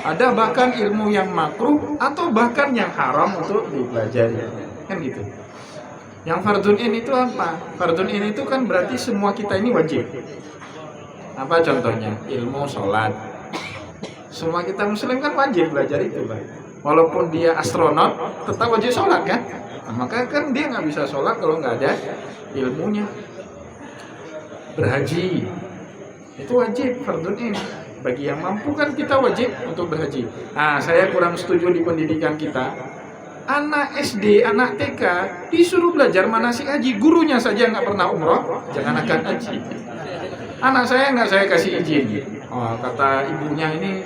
Ada bahkan ilmu yang makruh atau bahkan yang haram untuk dipelajari. Kan gitu. Yang fardhu ain itu apa? Fardhu ain itu kan berarti semua kita ini wajib. Apa contohnya? Ilmu sholat. Semua kita muslim kan wajib belajar itu, Pak. Walaupun dia astronot, tetap wajib sholat kan? Nah, maka kan dia nggak bisa sholat kalau nggak ada ilmunya. Berhaji, itu wajib, fardhu ain. Bagi yang mampu kan kita wajib untuk berhaji. Nah, saya kurang setuju di pendidikan kita. Anak SD, anak TK disuruh belajar manasik haji, gurunya saja nggak pernah umroh, jangan akan haji. Anak saya nggak saya kasih izin. Oh, kata ibunya ini,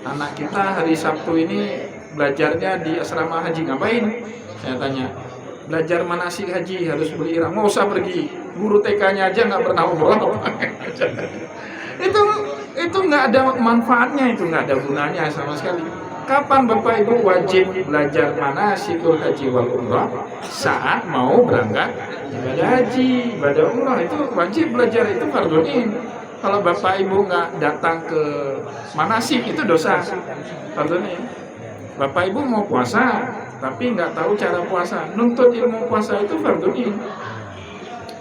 anak kita hari Sabtu ini belajarnya di asrama haji, ngapain? Saya tanya, belajar manasik haji harus beli ihram, mau usah pergi. Guru TK-nya aja nggak pernah umroh. Itu nggak ada manfaatnya, itu nggak ada gunanya sama sekali. Kapan Bapak Ibu wajib belajar manasikul haji wal umrah? Saat mau berangkat ibadah haji, ibadah umrah, itu wajib belajar, itu fardhu ain. Kalau Bapak Ibu nggak datang ke manasik itu dosa, fardhu ain. Bapak Ibu mau puasa tapi nggak tahu cara puasa, nuntut ilmu puasa itu fardhu ain.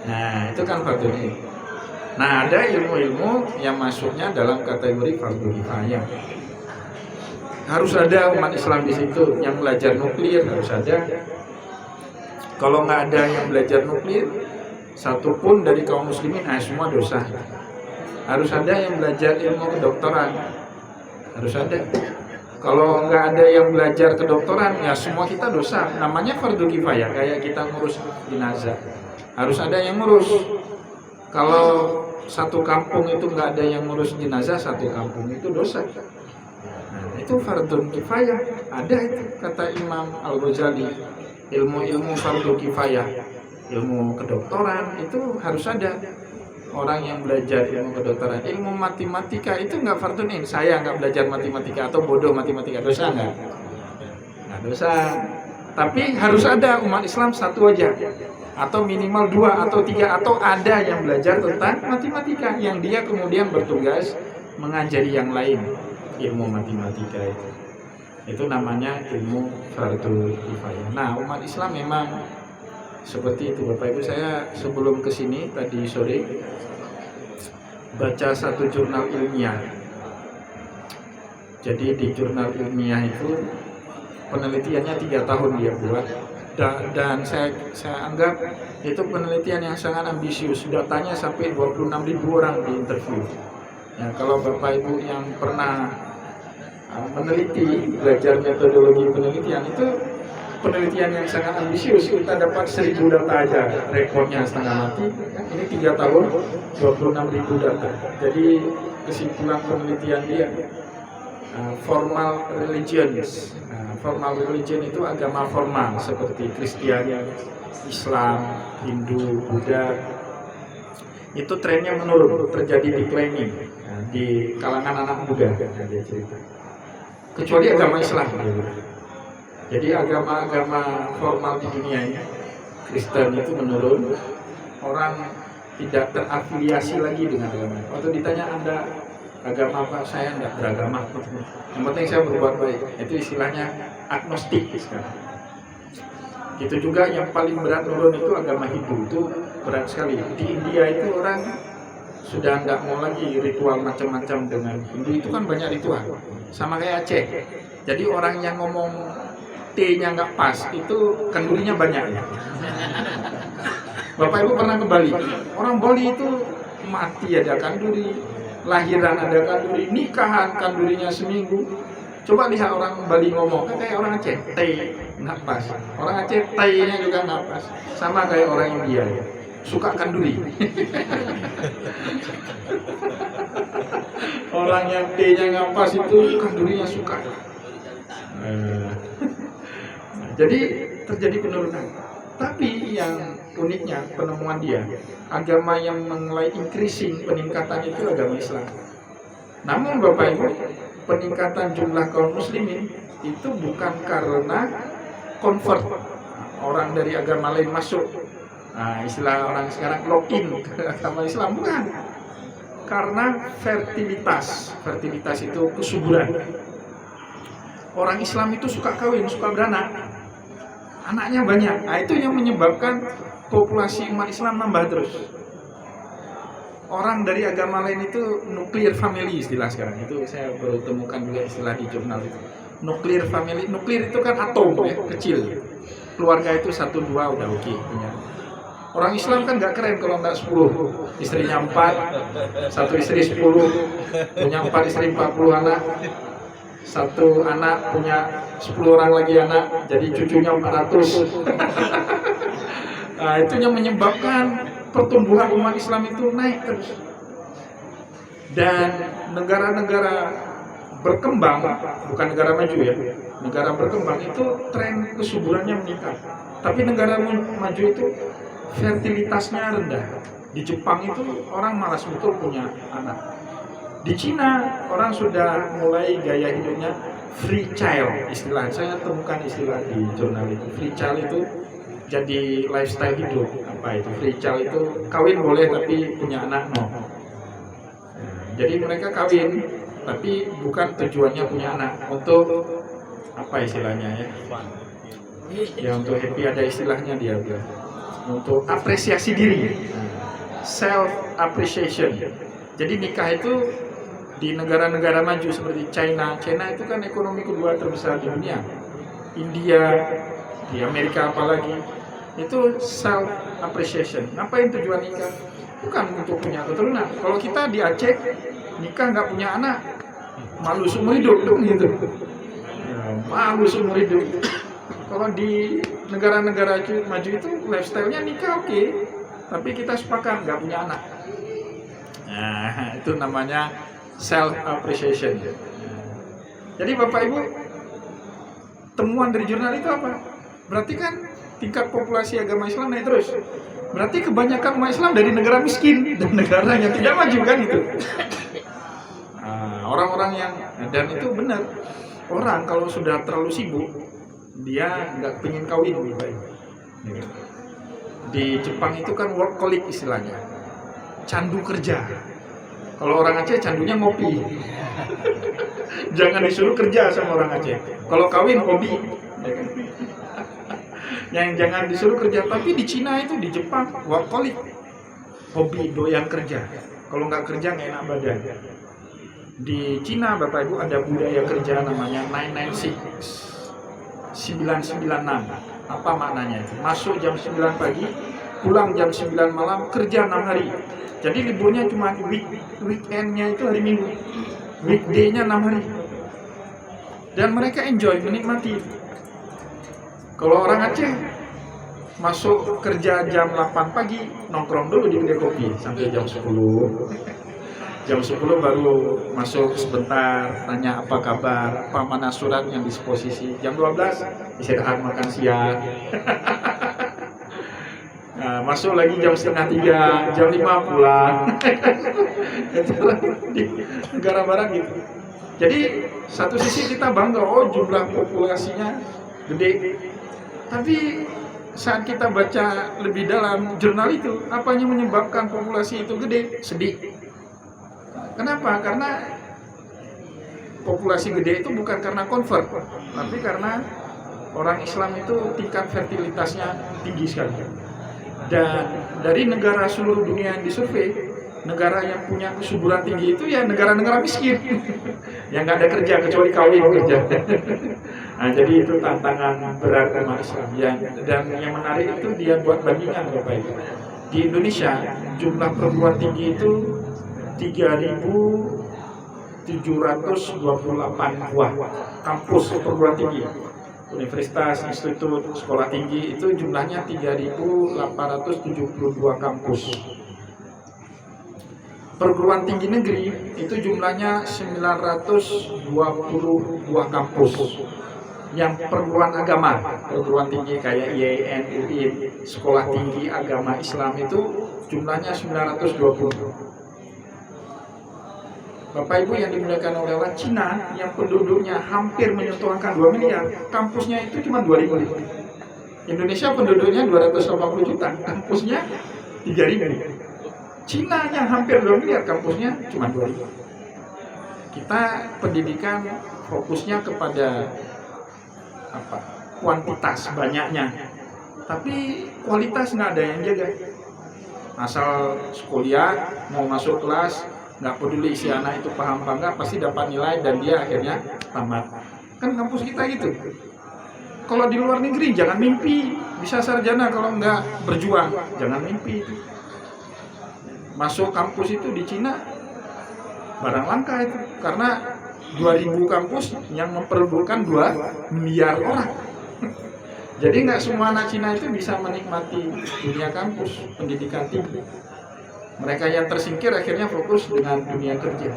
Nah, itu kan fardhu ain. Nah, ada ilmu-ilmu yang masuknya dalam kategori fardhu kifayah. Harus ada umat Islam di situ yang belajar nuklir, harus ada. Kalau nggak ada yang belajar nuklir, satupun dari kaum muslimin, semua dosa. Harus ada yang belajar ilmu kedokteran, harus ada. Kalau nggak ada yang belajar kedokteran, ya semua kita dosa. Namanya fardu kifayah, kayak kita ngurus jenazah. Harus ada yang ngurus. Kalau satu kampung itu nggak ada yang ngurus jenazah, satu kampung itu dosa. Nah, itu fardu kifayah. Ada itu kata Imam Al-Ghazali. Ilmu-ilmu fardu kifayah, ilmu kedokteran itu harus ada orang yang belajar ilmu kedokteran. Ilmu matematika itu nggak fardu nih. Saya nggak belajar matematika atau bodoh matematika, dosa nggak? Nggak dosa. Tapi harus ada umat Islam satu aja, atau minimal 2 atau 3, atau ada yang belajar tentang matematika yang dia kemudian bertugas mengajari yang lain ilmu matematika itu. Itu namanya ilmu fardu kifayah. Nah, umat Islam memang seperti itu, Bapak Ibu. Saya sebelum kesini tadi sore baca satu jurnal ilmiah. Jadi di jurnal ilmiah itu penelitiannya 3 tahun dia buat, dan saya anggap itu penelitian yang sangat ambisius. Datanya sampai 26.000 orang diinterview. Ya, kalau Bapak Ibu yang pernah meneliti, belajar metodologi penelitian, itu penelitian yang sangat ambisius. Kita dapat 1000 data aja, rekornya setengah mati. Ini 3 tahun, 26.000 data. Jadi kesimpulan penelitian dia, formal religions. Formal religion itu agama formal seperti Kristiani, Islam, Hindu, Buddha. Itu trennya menurun, terjadi declining di kalangan anak muda. Dia cerita. Kecuali agama Islam. Jadi agama-agama formal di dunia ini, Kristen itu menurun, orang tidak terafiliasi lagi dengan agama. Waktu ditanya Anda agama apa, saya tidak beragama. Yang penting saya berbuat baik. Itu istilahnya agnostik sekarang. Itu juga yang paling berat turun itu agama Hindu, itu berat sekali. Di India itu orang sudah tidak mau lagi ritual macam-macam dengan Hindu, itu kan banyak ritual. Sama kayak Aceh. Jadi orang yang ngomong T-nya nggak pas, itu kendurinya banyak ya. Bapak Ibu pernah ke Bali? Orang Bali itu mati ada kanduri, lahiran ada kanduri, nikahan kandurinya seminggu. Coba lihat orang Bali ngomong, kan kayak orang Aceh, T nggak pas. Orang Aceh T-nya juga nggak pas. Sama kayak orang India ya. Suka kanduri. Orang yang T-nya nggak pas itu kandurinya suka. Jadi terjadi penurunan. Tapi yang uniknya penemuan dia, agama yang mulai increasing, peningkatan itu agama Islam. Namun Bapak Ibu, peningkatan jumlah kaum muslimin itu bukan karena convert orang dari agama lain masuk. Nah, istilah orang sekarang login ke agama Islam, bukan. Karena fertilitas itu kesuburan. Orang Islam itu suka kawin, suka beranak, anaknya banyak. Nah, itu yang menyebabkan populasi umat Islam nambah terus. Orang dari agama lain itu nuclear family istilah sekarang. Itu saya baru temukan juga istilah di jurnal itu. Nuclear family, nuclear itu kan atom ya, kecil. Keluarga itu 1-2 udah oke punya. Orang Islam kan nggak keren kalau nggak 10, istrinya 4, satu istri 10, punya 4 istri 40 anak, satu anak punya 10 orang lagi anak, jadi cucunya 400. Nah, itu yang menyebabkan pertumbuhan umat Islam itu naik terus. Dan negara-negara berkembang, bukan negara maju ya, negara berkembang itu tren kesuburannya meningkat. Tapi negara maju itu fertilitasnya rendah. Di Jepang itu orang malas betul punya anak. Di Cina orang sudah mulai gaya hidupnya free child, istilah saya temukan istilah di jurnal itu. Free child itu jadi lifestyle hidup. Apa itu? Free child itu kawin boleh tapi punya anak no. Jadi mereka kawin tapi bukan tujuannya punya anak, untuk apa istilahnya ya? Ya untuk happy, ada istilahnya dia bilang. Untuk apresiasi diri, self appreciation. Jadi nikah itu di negara-negara maju seperti China itu kan ekonomi kedua terbesar di dunia. India, di Amerika apalagi, itu self appreciation. Ngapain tujuan nikah? Bukan untuk punya keturunan. Kalau kita di Aceh nikah nggak punya anak, malu seumur hidup gitu. malu seumur hidup. Kalau di negara-negara maju itu lifestyle-nya nikah oke, tapi kita sepakat nggak punya anak. Nah, itu namanya self appreciation. Jadi Bapak Ibu, temuan dari jurnal itu apa? Berarti kan tingkat populasi agama Islam naik terus. Berarti kebanyakan umat Islam dari negara miskin dan negara yang tidak maju kan itu. Orang-orang yang, dan itu benar, orang kalau sudah terlalu sibuk dia nggak pengen kawin lebih baik. Di Jepang itu kan workaholic istilahnya, candu kerja. Kalau orang Aceh candunya ngopi. Jangan disuruh kerja sama orang Aceh. Kalau kawin hobi. Yang jangan disuruh kerja. Tapi di Cina itu, di Jepang workaholic, hobi, doyan kerja. Kalau nggak kerja nggak enak badan. Di Cina Bapak Ibu ada budaya kerja namanya 996. Apa maknanya itu? Masuk jam 9 pagi, pulang jam 9 malam, kerja 6 hari. Jadi liburnya cuma weekendnya itu hari Minggu, weekday-nya 6 hari. Dan mereka enjoy, menikmati. Kalau orang Aceh masuk kerja jam 8 pagi, nongkrong dulu di kedai kopi sampai jam 10. Jam 10 baru masuk sebentar, tanya apa kabar, apa mana surat yang disposisi. Jam 12 istirahat makan siang. Nah, masuk lagi jam setengah 3, jam 5 pulang. Di negara barat gitu. Jadi satu sisi kita bangga, oh jumlah populasinya gede. Tapi saat kita baca lebih dalam jurnal itu, apa yang menyebabkan populasi itu gede? Sedih. Kenapa? Karena populasi gede itu bukan karena convert, tapi karena orang Islam itu tingkat fertilitasnya tinggi sekali. Dan dari negara seluruh dunia yang disurvei, negara yang punya kesuburan tinggi itu ya negara-negara miskin yang nggak ada kerja kecuali kawin kerja. Nah, jadi itu tantangan berat umat Islam. Dan yang menarik itu dia buat bandingan Bapak Ibu. Di Indonesia jumlah perguruan tinggi itu 3.728 buah kampus perguruan tinggi, universitas, institut, sekolah tinggi itu jumlahnya 3.872 kampus. Perguruan tinggi negeri itu jumlahnya 920 buah kampus. Yang perguruan agama, perguruan tinggi kayak IAIN, UIN, sekolah tinggi agama Islam itu jumlahnya 920. Bapak Ibu yang dimuliakan oleh Allah, Cina yang penduduknya hampir menyentuh angka 2 miliar, kampusnya itu cuma 2.000. Indonesia penduduknya 280 juta, kampusnya 3.000. Cina yang hampir 2 miliar, kampusnya cuma 2.000. Kita pendidikan fokusnya kepada kuantitas banyaknya, tapi kualitas nggak ada yang jaga. Asal sekolah mau masuk kelas, nggak peduli si anak itu paham apa enggak, pasti dapat nilai dan dia akhirnya tamat. Kan kampus kita gitu. Kalau di luar negeri jangan mimpi bisa sarjana kalau nggak berjuang, jangan mimpi itu. Masuk kampus itu di Cina barang langka itu, karena 2.000 kampus yang memperebutkan 2 miliar orang. Jadi nggak semua anak Cina itu bisa menikmati dunia kampus, pendidikan tinggi. Mereka yang tersingkir akhirnya fokus dengan dunia kerja.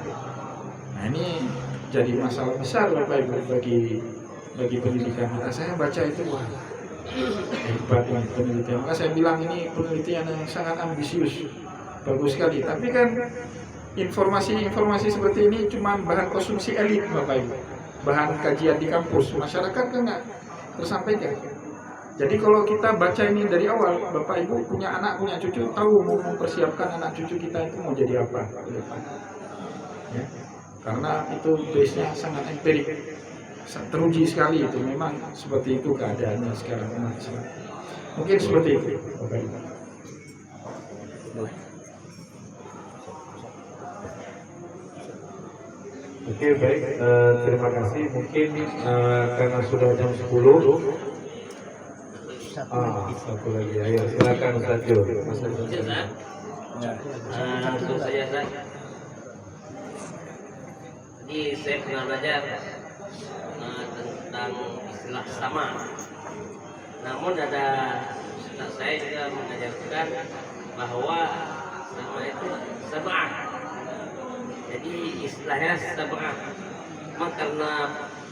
Nah, ini jadi masalah besar Bapak Ibu bagi pendidikan kita. Saya baca itu, wah, hebat ini penelitian. Maka saya bilang ini penelitian yang sangat ambisius, bagus sekali. Tapi kan informasi seperti ini cuma bahan konsumsi elit Bapak Ibu, bahan kajian di kampus. Masyarakat kan nggak tersampaikan. Jadi kalau kita baca ini dari awal, Bapak Ibu punya anak, punya cucu, tahu mau mempersiapkan anak cucu kita itu mau jadi apa ke depan. Ya. Karena itu base-nya sangat empirik, teruji sekali itu. Memang seperti itu keadaannya sekarang. Mungkin seperti itu Bapak Ibu. Oke, baik, terima kasih. Mungkin karena sudah jam 10. Satu lagi, ayo silakan Ustaz Jo. Langsung saja Ustaz. Jadi saya pernah belajar tentang tentang istilah sama. Namun ada Ustaz saya juga mengajarkan bahwa sama itu sab'ah. Jadi istilahnya sab'ah. Cuma karena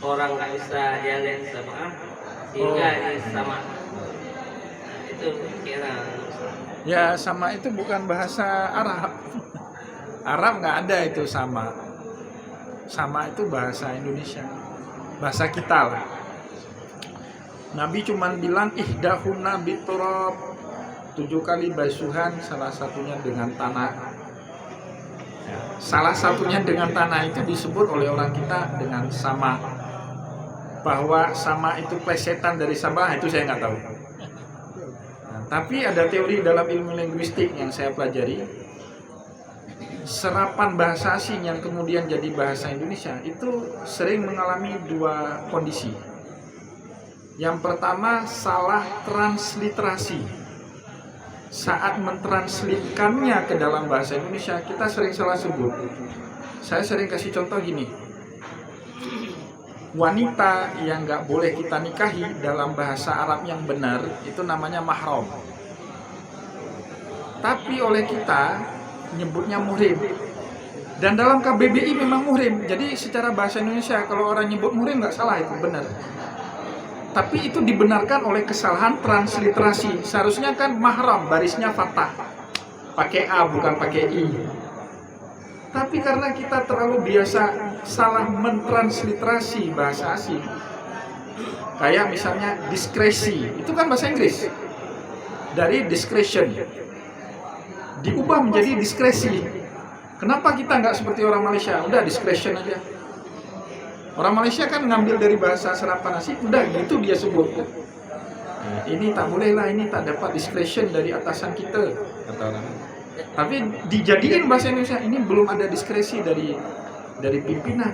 orang nggak bisa jalan sab'ah sehingga ini sama. Nah, itu kira. Ya, sama itu bukan bahasa Arab. Arab nggak ada itu sama. Sama itu bahasa Indonesia. Bahasa kita lah. Nabi cuman bilang ihdahuna biturab, 7 kali basuhan, salah satunya dengan tanah. Ya, salah satunya dengan tanah itu disebut oleh orang kita dengan sama. Bahwa sama itu plesetan dari sabah itu saya nggak tahu. Nah, tapi ada teori dalam ilmu linguistik yang saya pelajari, serapan bahasa asing yang kemudian jadi bahasa Indonesia itu sering mengalami 2 kondisi. Yang pertama, salah transliterasi. Saat mentranslitkannya ke dalam bahasa Indonesia, kita sering salah sebut. Saya sering kasih contoh gini. Wanita yang nggak boleh kita nikahi dalam bahasa Arab yang benar, itu namanya mahram. Tapi oleh kita nyebutnya muhrim. Dan dalam KBBI memang muhrim. Jadi secara bahasa Indonesia kalau orang nyebut muhrim nggak salah, itu benar. Tapi itu dibenarkan oleh kesalahan transliterasi. Seharusnya kan mahram barisnya fathah, pakai A bukan pakai I. Tapi karena kita terlalu biasa salah mentransliterasi bahasa asing, kayak misalnya diskresi, itu kan bahasa Inggris. Dari discretion diubah menjadi diskresi. Kenapa kita nggak seperti orang Malaysia? Udah discretion aja. Orang Malaysia kan ngambil dari bahasa serapan nasi, udah gitu dia sebut. Nah, ini tak boleh lah, ini tak dapat discretion dari atasan kita, kata orang. Tapi dijadiin bahasa Indonesia, ini belum ada diskresi dari pimpinan.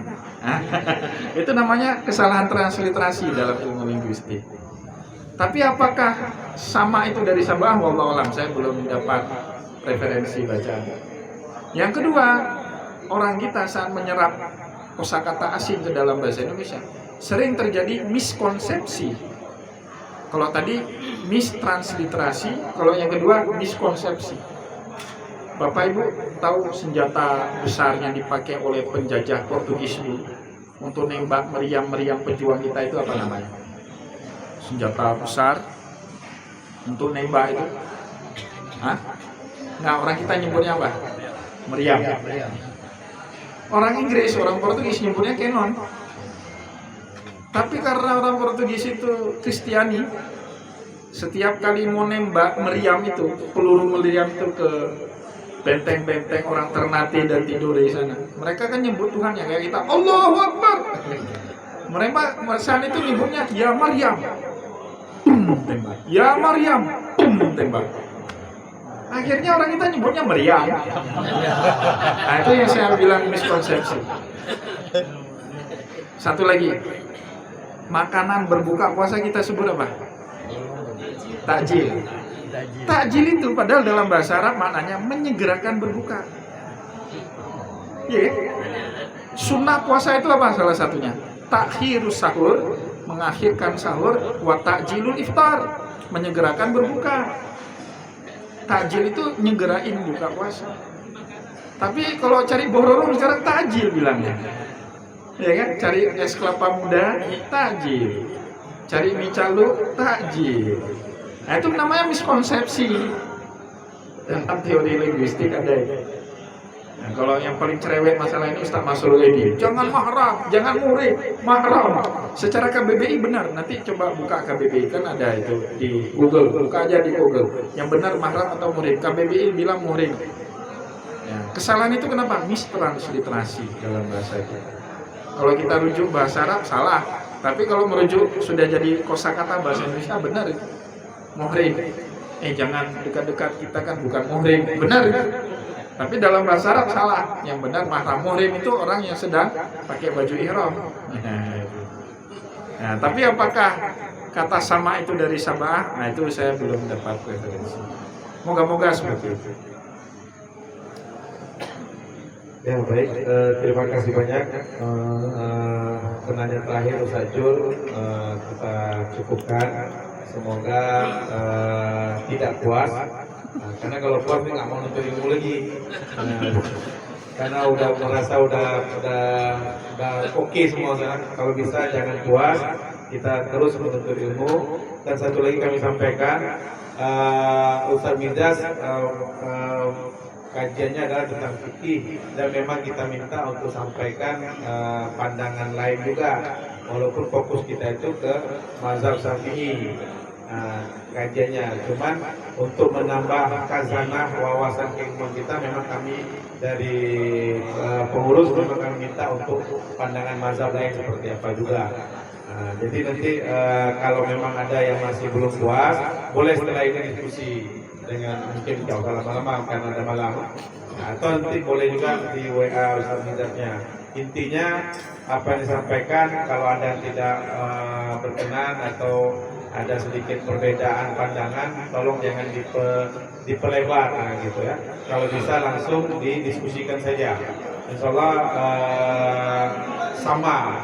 Itu namanya kesalahan transliterasi dalam ilmu linguistik. Tapi apakah sama itu dari sabah? Wallahu alam, saya belum dapat referensi bacaan. Yang kedua, orang kita saat menyerap kosakata asing ke dalam bahasa Indonesia sering terjadi miskonsepsi. Kalau tadi mistransliterasi, kalau yang kedua miskonsepsi. Bapak Ibu tahu senjata besar yang dipakai oleh penjajah Portugis dulu untuk nembak meriam-meriam pejuang kita itu apa namanya? Senjata besar untuk nembak itu? Hah? Nah, orang kita nyebutnya apa? Meriam. Orang Inggris, orang Portugis nyebutnya canon. Tapi karena orang Portugis itu Kristiani, setiap kali mau nembak meriam itu, peluru meriam itu ke benteng-benteng orang Ternate dan Tidore di sana, mereka kan nyebut Tuhan ya kayak kita, Allahu Akbar. Mereka itu nyebutnya ya Maryam, tembak. Ya Maryam, tembak. Akhirnya orang kita nyebutnya meriam. Nah, itu yang saya bilang miskonsepsi. Satu lagi, makanan berbuka puasa kita sebut apa? Takjil. Takjil itu padahal dalam bahasa Arab maknanya menyegerakan berbuka. Iya. Sunnah puasa itu apa salah satunya? Takhirus sahur, mengakhirkan sahur, wa takjilul iftar, menyegerakan berbuka. Takjil itu nyegerain buka puasa. Tapi kalau cari bororong sekarang takjil bilangnya. Ya kan? Cari es kelapa muda, takjil. Cari mie calo, takjil. Nah, itu namanya miskonsepsi. Tentang teori linguistik ada itu. Nah, kalau yang paling cerewet masalah ini Ustaz Masrul Edi, jangan mahram, jangan murid, mahram. Secara KBBI benar, nanti coba buka KBBI, kan ada itu di Google, buka aja di Google. Yang benar mahram atau murid, KBBI bilang murid. Ya, kesalahan itu kenapa? Mistransliterasi dalam bahasa itu. Kalau kita rujuk bahasa Arab salah, tapi kalau merujuk sudah jadi kosakata bahasa Indonesia benar itu. Muhrim. Jangan dekat-dekat, kita kan bukan muhrim, benar itu. Tapi dalam bahasa Arab salah. Yang benar mahram. Muhrim itu orang yang sedang pakai baju ihram. Nah, tapi apakah kata sama itu dari sabah? Nah, itu saya belum dapat referensi. Moga-moga seperti itu. Ya baik, terima kasih banyak. Penanya terakhir Ustaz Jul, kita cukupkan. Semoga tidak puas. Karena kalau puas nggak mau nuntut ilmu lagi. Karena udah merasa udah oke semua sekarang. Kalau bisa jangan puas, kita terus menuntut ilmu. Dan satu lagi kami sampaikan, Ustaz Midas kajiannya adalah tentang fikih dan memang kita minta untuk sampaikan pandangan lain juga, walaupun fokus kita itu ke mazhab Syafi'i kajiannya. Cuman untuk menambah khazanah wawasan keilmuan kita, memang kami dari pengurus memang kami minta untuk pandangan mazhab lain seperti apa juga. Jadi nanti kalau memang ada yang masih belum puas, boleh setelah ini diskusi dengan mungkin jauh lama-lama karena ada malam, atau nanti boleh juga di WA Ustaz Midasnya. Intinya apa yang disampaikan, kalau ada yang tidak berkenan atau ada sedikit perbedaan pandangan, tolong jangan diperlebar gitu ya. Kalau bisa langsung didiskusikan saja. Insya Allah sama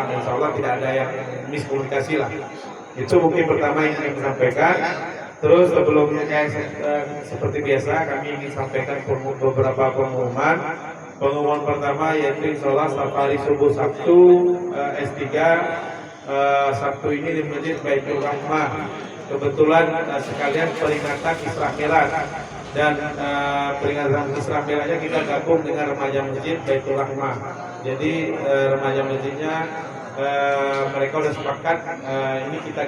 Insya Allah tidak ada yang miskomunikasi lah. Itu mungkin pertama yang ingin sampaikan. Terus sebelumnya seperti biasa kami ingin sampaikan beberapa pengumuman. Pengumuman pertama yaitu insya Allah safari subuh Sabtu S3 Sabtu ini di Masjid Baitul Rahmah. Kebetulan sekalian peringatan Isra Mi'raj, dan peringatan Isra Mi'rajnya kita gabung dengan remaja Masjid Baitul Rahmah. Jadi remaja masjidnya mereka sudah sepakat ini kita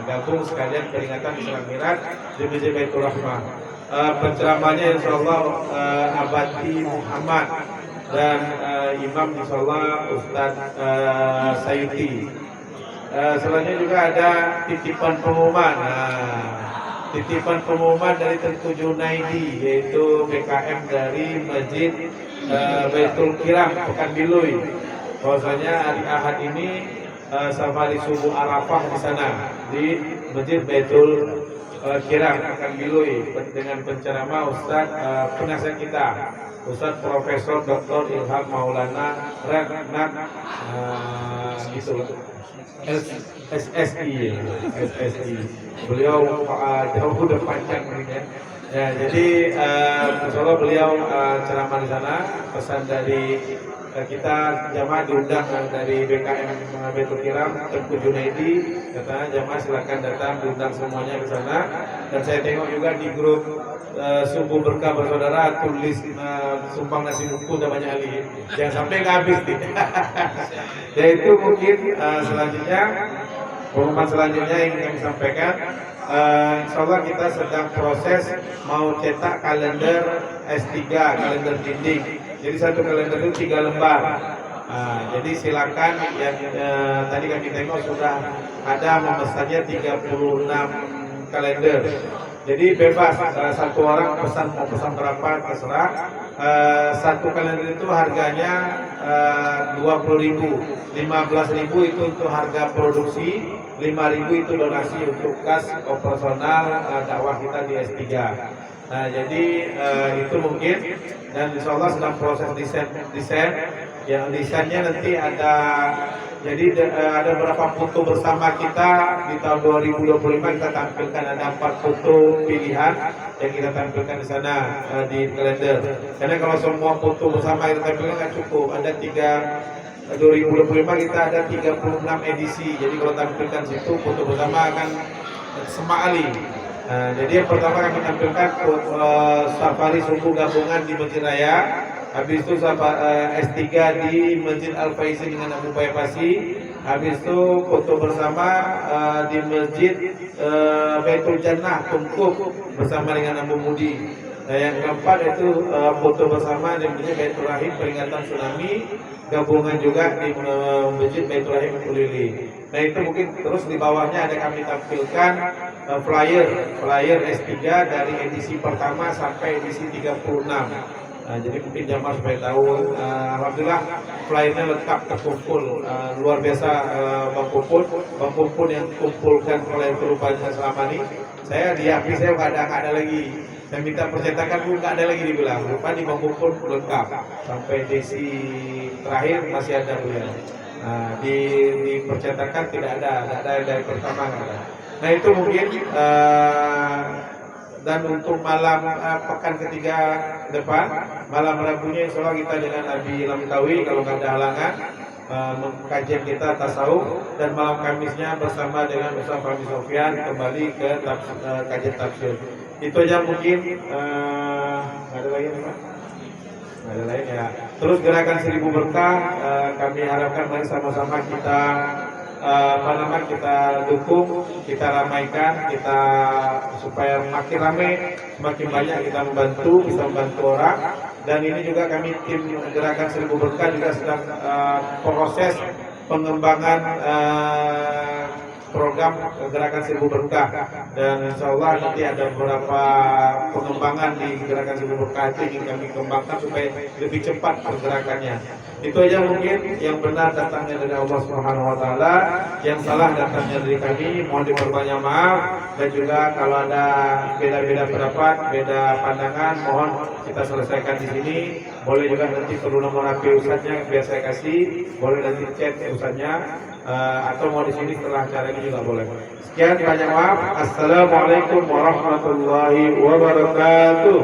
gabung sekalian peringatan Isra Mi'raj di Masjid Baitul Rahmah. Penceramahnya insyaallah Abadi Muhammad dan imam insyaallah Ustadz Sayuti. Selanjutnya juga ada titipan pengumuman. Titipan pengumuman dari Tengku Junaidi, yaitu BKM dari Masjid Baitul Kiram Pekanbaru. Bahwasanya hari Ahad ini safari subuh Arafah di sana di Masjid Baitul Kiram Pekanbaru dengan penceramah Ustaz penasihat kita Ustaz Profesor Dr. Ilham Maulana Renat gitu SSI. Beliau jauh udah panjang ya. Ya, jadi insyaallah beliau ceramah di sana. Pesan dari kita jamaah diundang dari BKM Baitul Kiram Tengku Junaidi, katanya jamaah silakan datang, diundang semuanya ke sana. Dan saya tengok juga di grup Subuh Berkah Bersaudara tulis sumbang nasi buku udah banyak kali, jangan sampai nggak habis nih. Ya itu mungkin selanjutnya pengumuman selanjutnya yang kami sampaikan, insyaallah kita sedang proses mau cetak kalender S3, kalender dinding. Jadi satu kalender itu 3 lembar. Jadi silakan yang tadi kami tengok sudah ada memesannya 36 kalender. Jadi bebas, satu orang mau pesan berapa terserah. Satu kalender itu harganya 20.000, 15.000 itu untuk harga produksi, 5.000 itu donasi untuk kas operasional dakwah kita di S3. Nah jadi itu mungkin, dan insya Allah sedang proses desain. Yang desainnya nanti ada, jadi ada beberapa foto bersama kita di tahun 2025 kita tampilkan, ada 4 foto pilihan yang kita tampilkan di sana di kalender. Karena kalau semua foto bersama kita tampilkan nggak cukup, ada 2025 kita ada 36 edisi. Jadi kalau tampilkan situ foto bersama akan semakali. Jadi yang pertama kami tampilkan safari subuh gabungan di Masjid Raya, habis itu S3 di Masjid Al-Faizi dengan Abu Bayapasi, habis itu foto bersama di Masjid Baitul Jannah Tungkuk bersama dengan Abu Mudi. Nah, yang keempat itu foto bersama di Masjid Baitul Rahim peringatan tsunami, gabungan juga di Masjid Baitul Rahim Kulili. Nah itu mungkin terus di bawahnya ada kami tampilkan flyer S3 dari edisi pertama sampai edisi 36. Nah, jadi mungkin jamaah supaya tahu, alhamdulillah flyernya lengkap terkumpul, luar biasa Bang Pupun yang kumpulkan flyer terupanya selama ini. Saya di HP saya nggak ada lagi. Saya minta percetakan pun nggak ada lagi dibilang. Lupa di bangku pun lengkap sampai edisi terakhir masih ada beliau. Nah, di percetakan tidak ada dari pertama nggak ada. Nah itu mungkin dan untuk malam pekan ketiga depan, malam Rabunya insya Allah kita dengan Abi Lamtawi kalau nggak ada halangan kajian kita tasawuf, dan malam Kamisnya bersama dengan Ustaz Fahmi Sofyan kembali ke kajian tafsir. Itu aja mungkin. Ada lagi nih Pak? Ada lain ya. Terus gerakan 1000 berkah kami harapkan mari sama-sama kita kita dukung, kita ramaikan, kita supaya makin ramai, semakin banyak kita membantu, bisa membantu orang. Dan ini juga kami tim gerakan 1000 berkah juga sedang proses pengembangan program gerakan 1000 berkah, dan insya Allah nanti ada beberapa pengembangan di gerakan 1000 berkah itu ingin kami kembangkan supaya lebih cepat pergerakannya. Itu aja mungkin, yang benar datangnya dari Allah Subhanahu wa taala, yang salah datangnya dari kami, mohon diperbanyak maaf. Dan juga kalau ada beda-beda pendapat, beda pandangan, mohon kita selesaikan di sini. Boleh juga nanti perlu nomor HP ustadznya biar saya kasih, boleh nanti chat ustadznya, atau mau di sini setelah acara ini juga boleh. Sekian, banyak maaf. Assalamualaikum warahmatullahi wabarakatuh.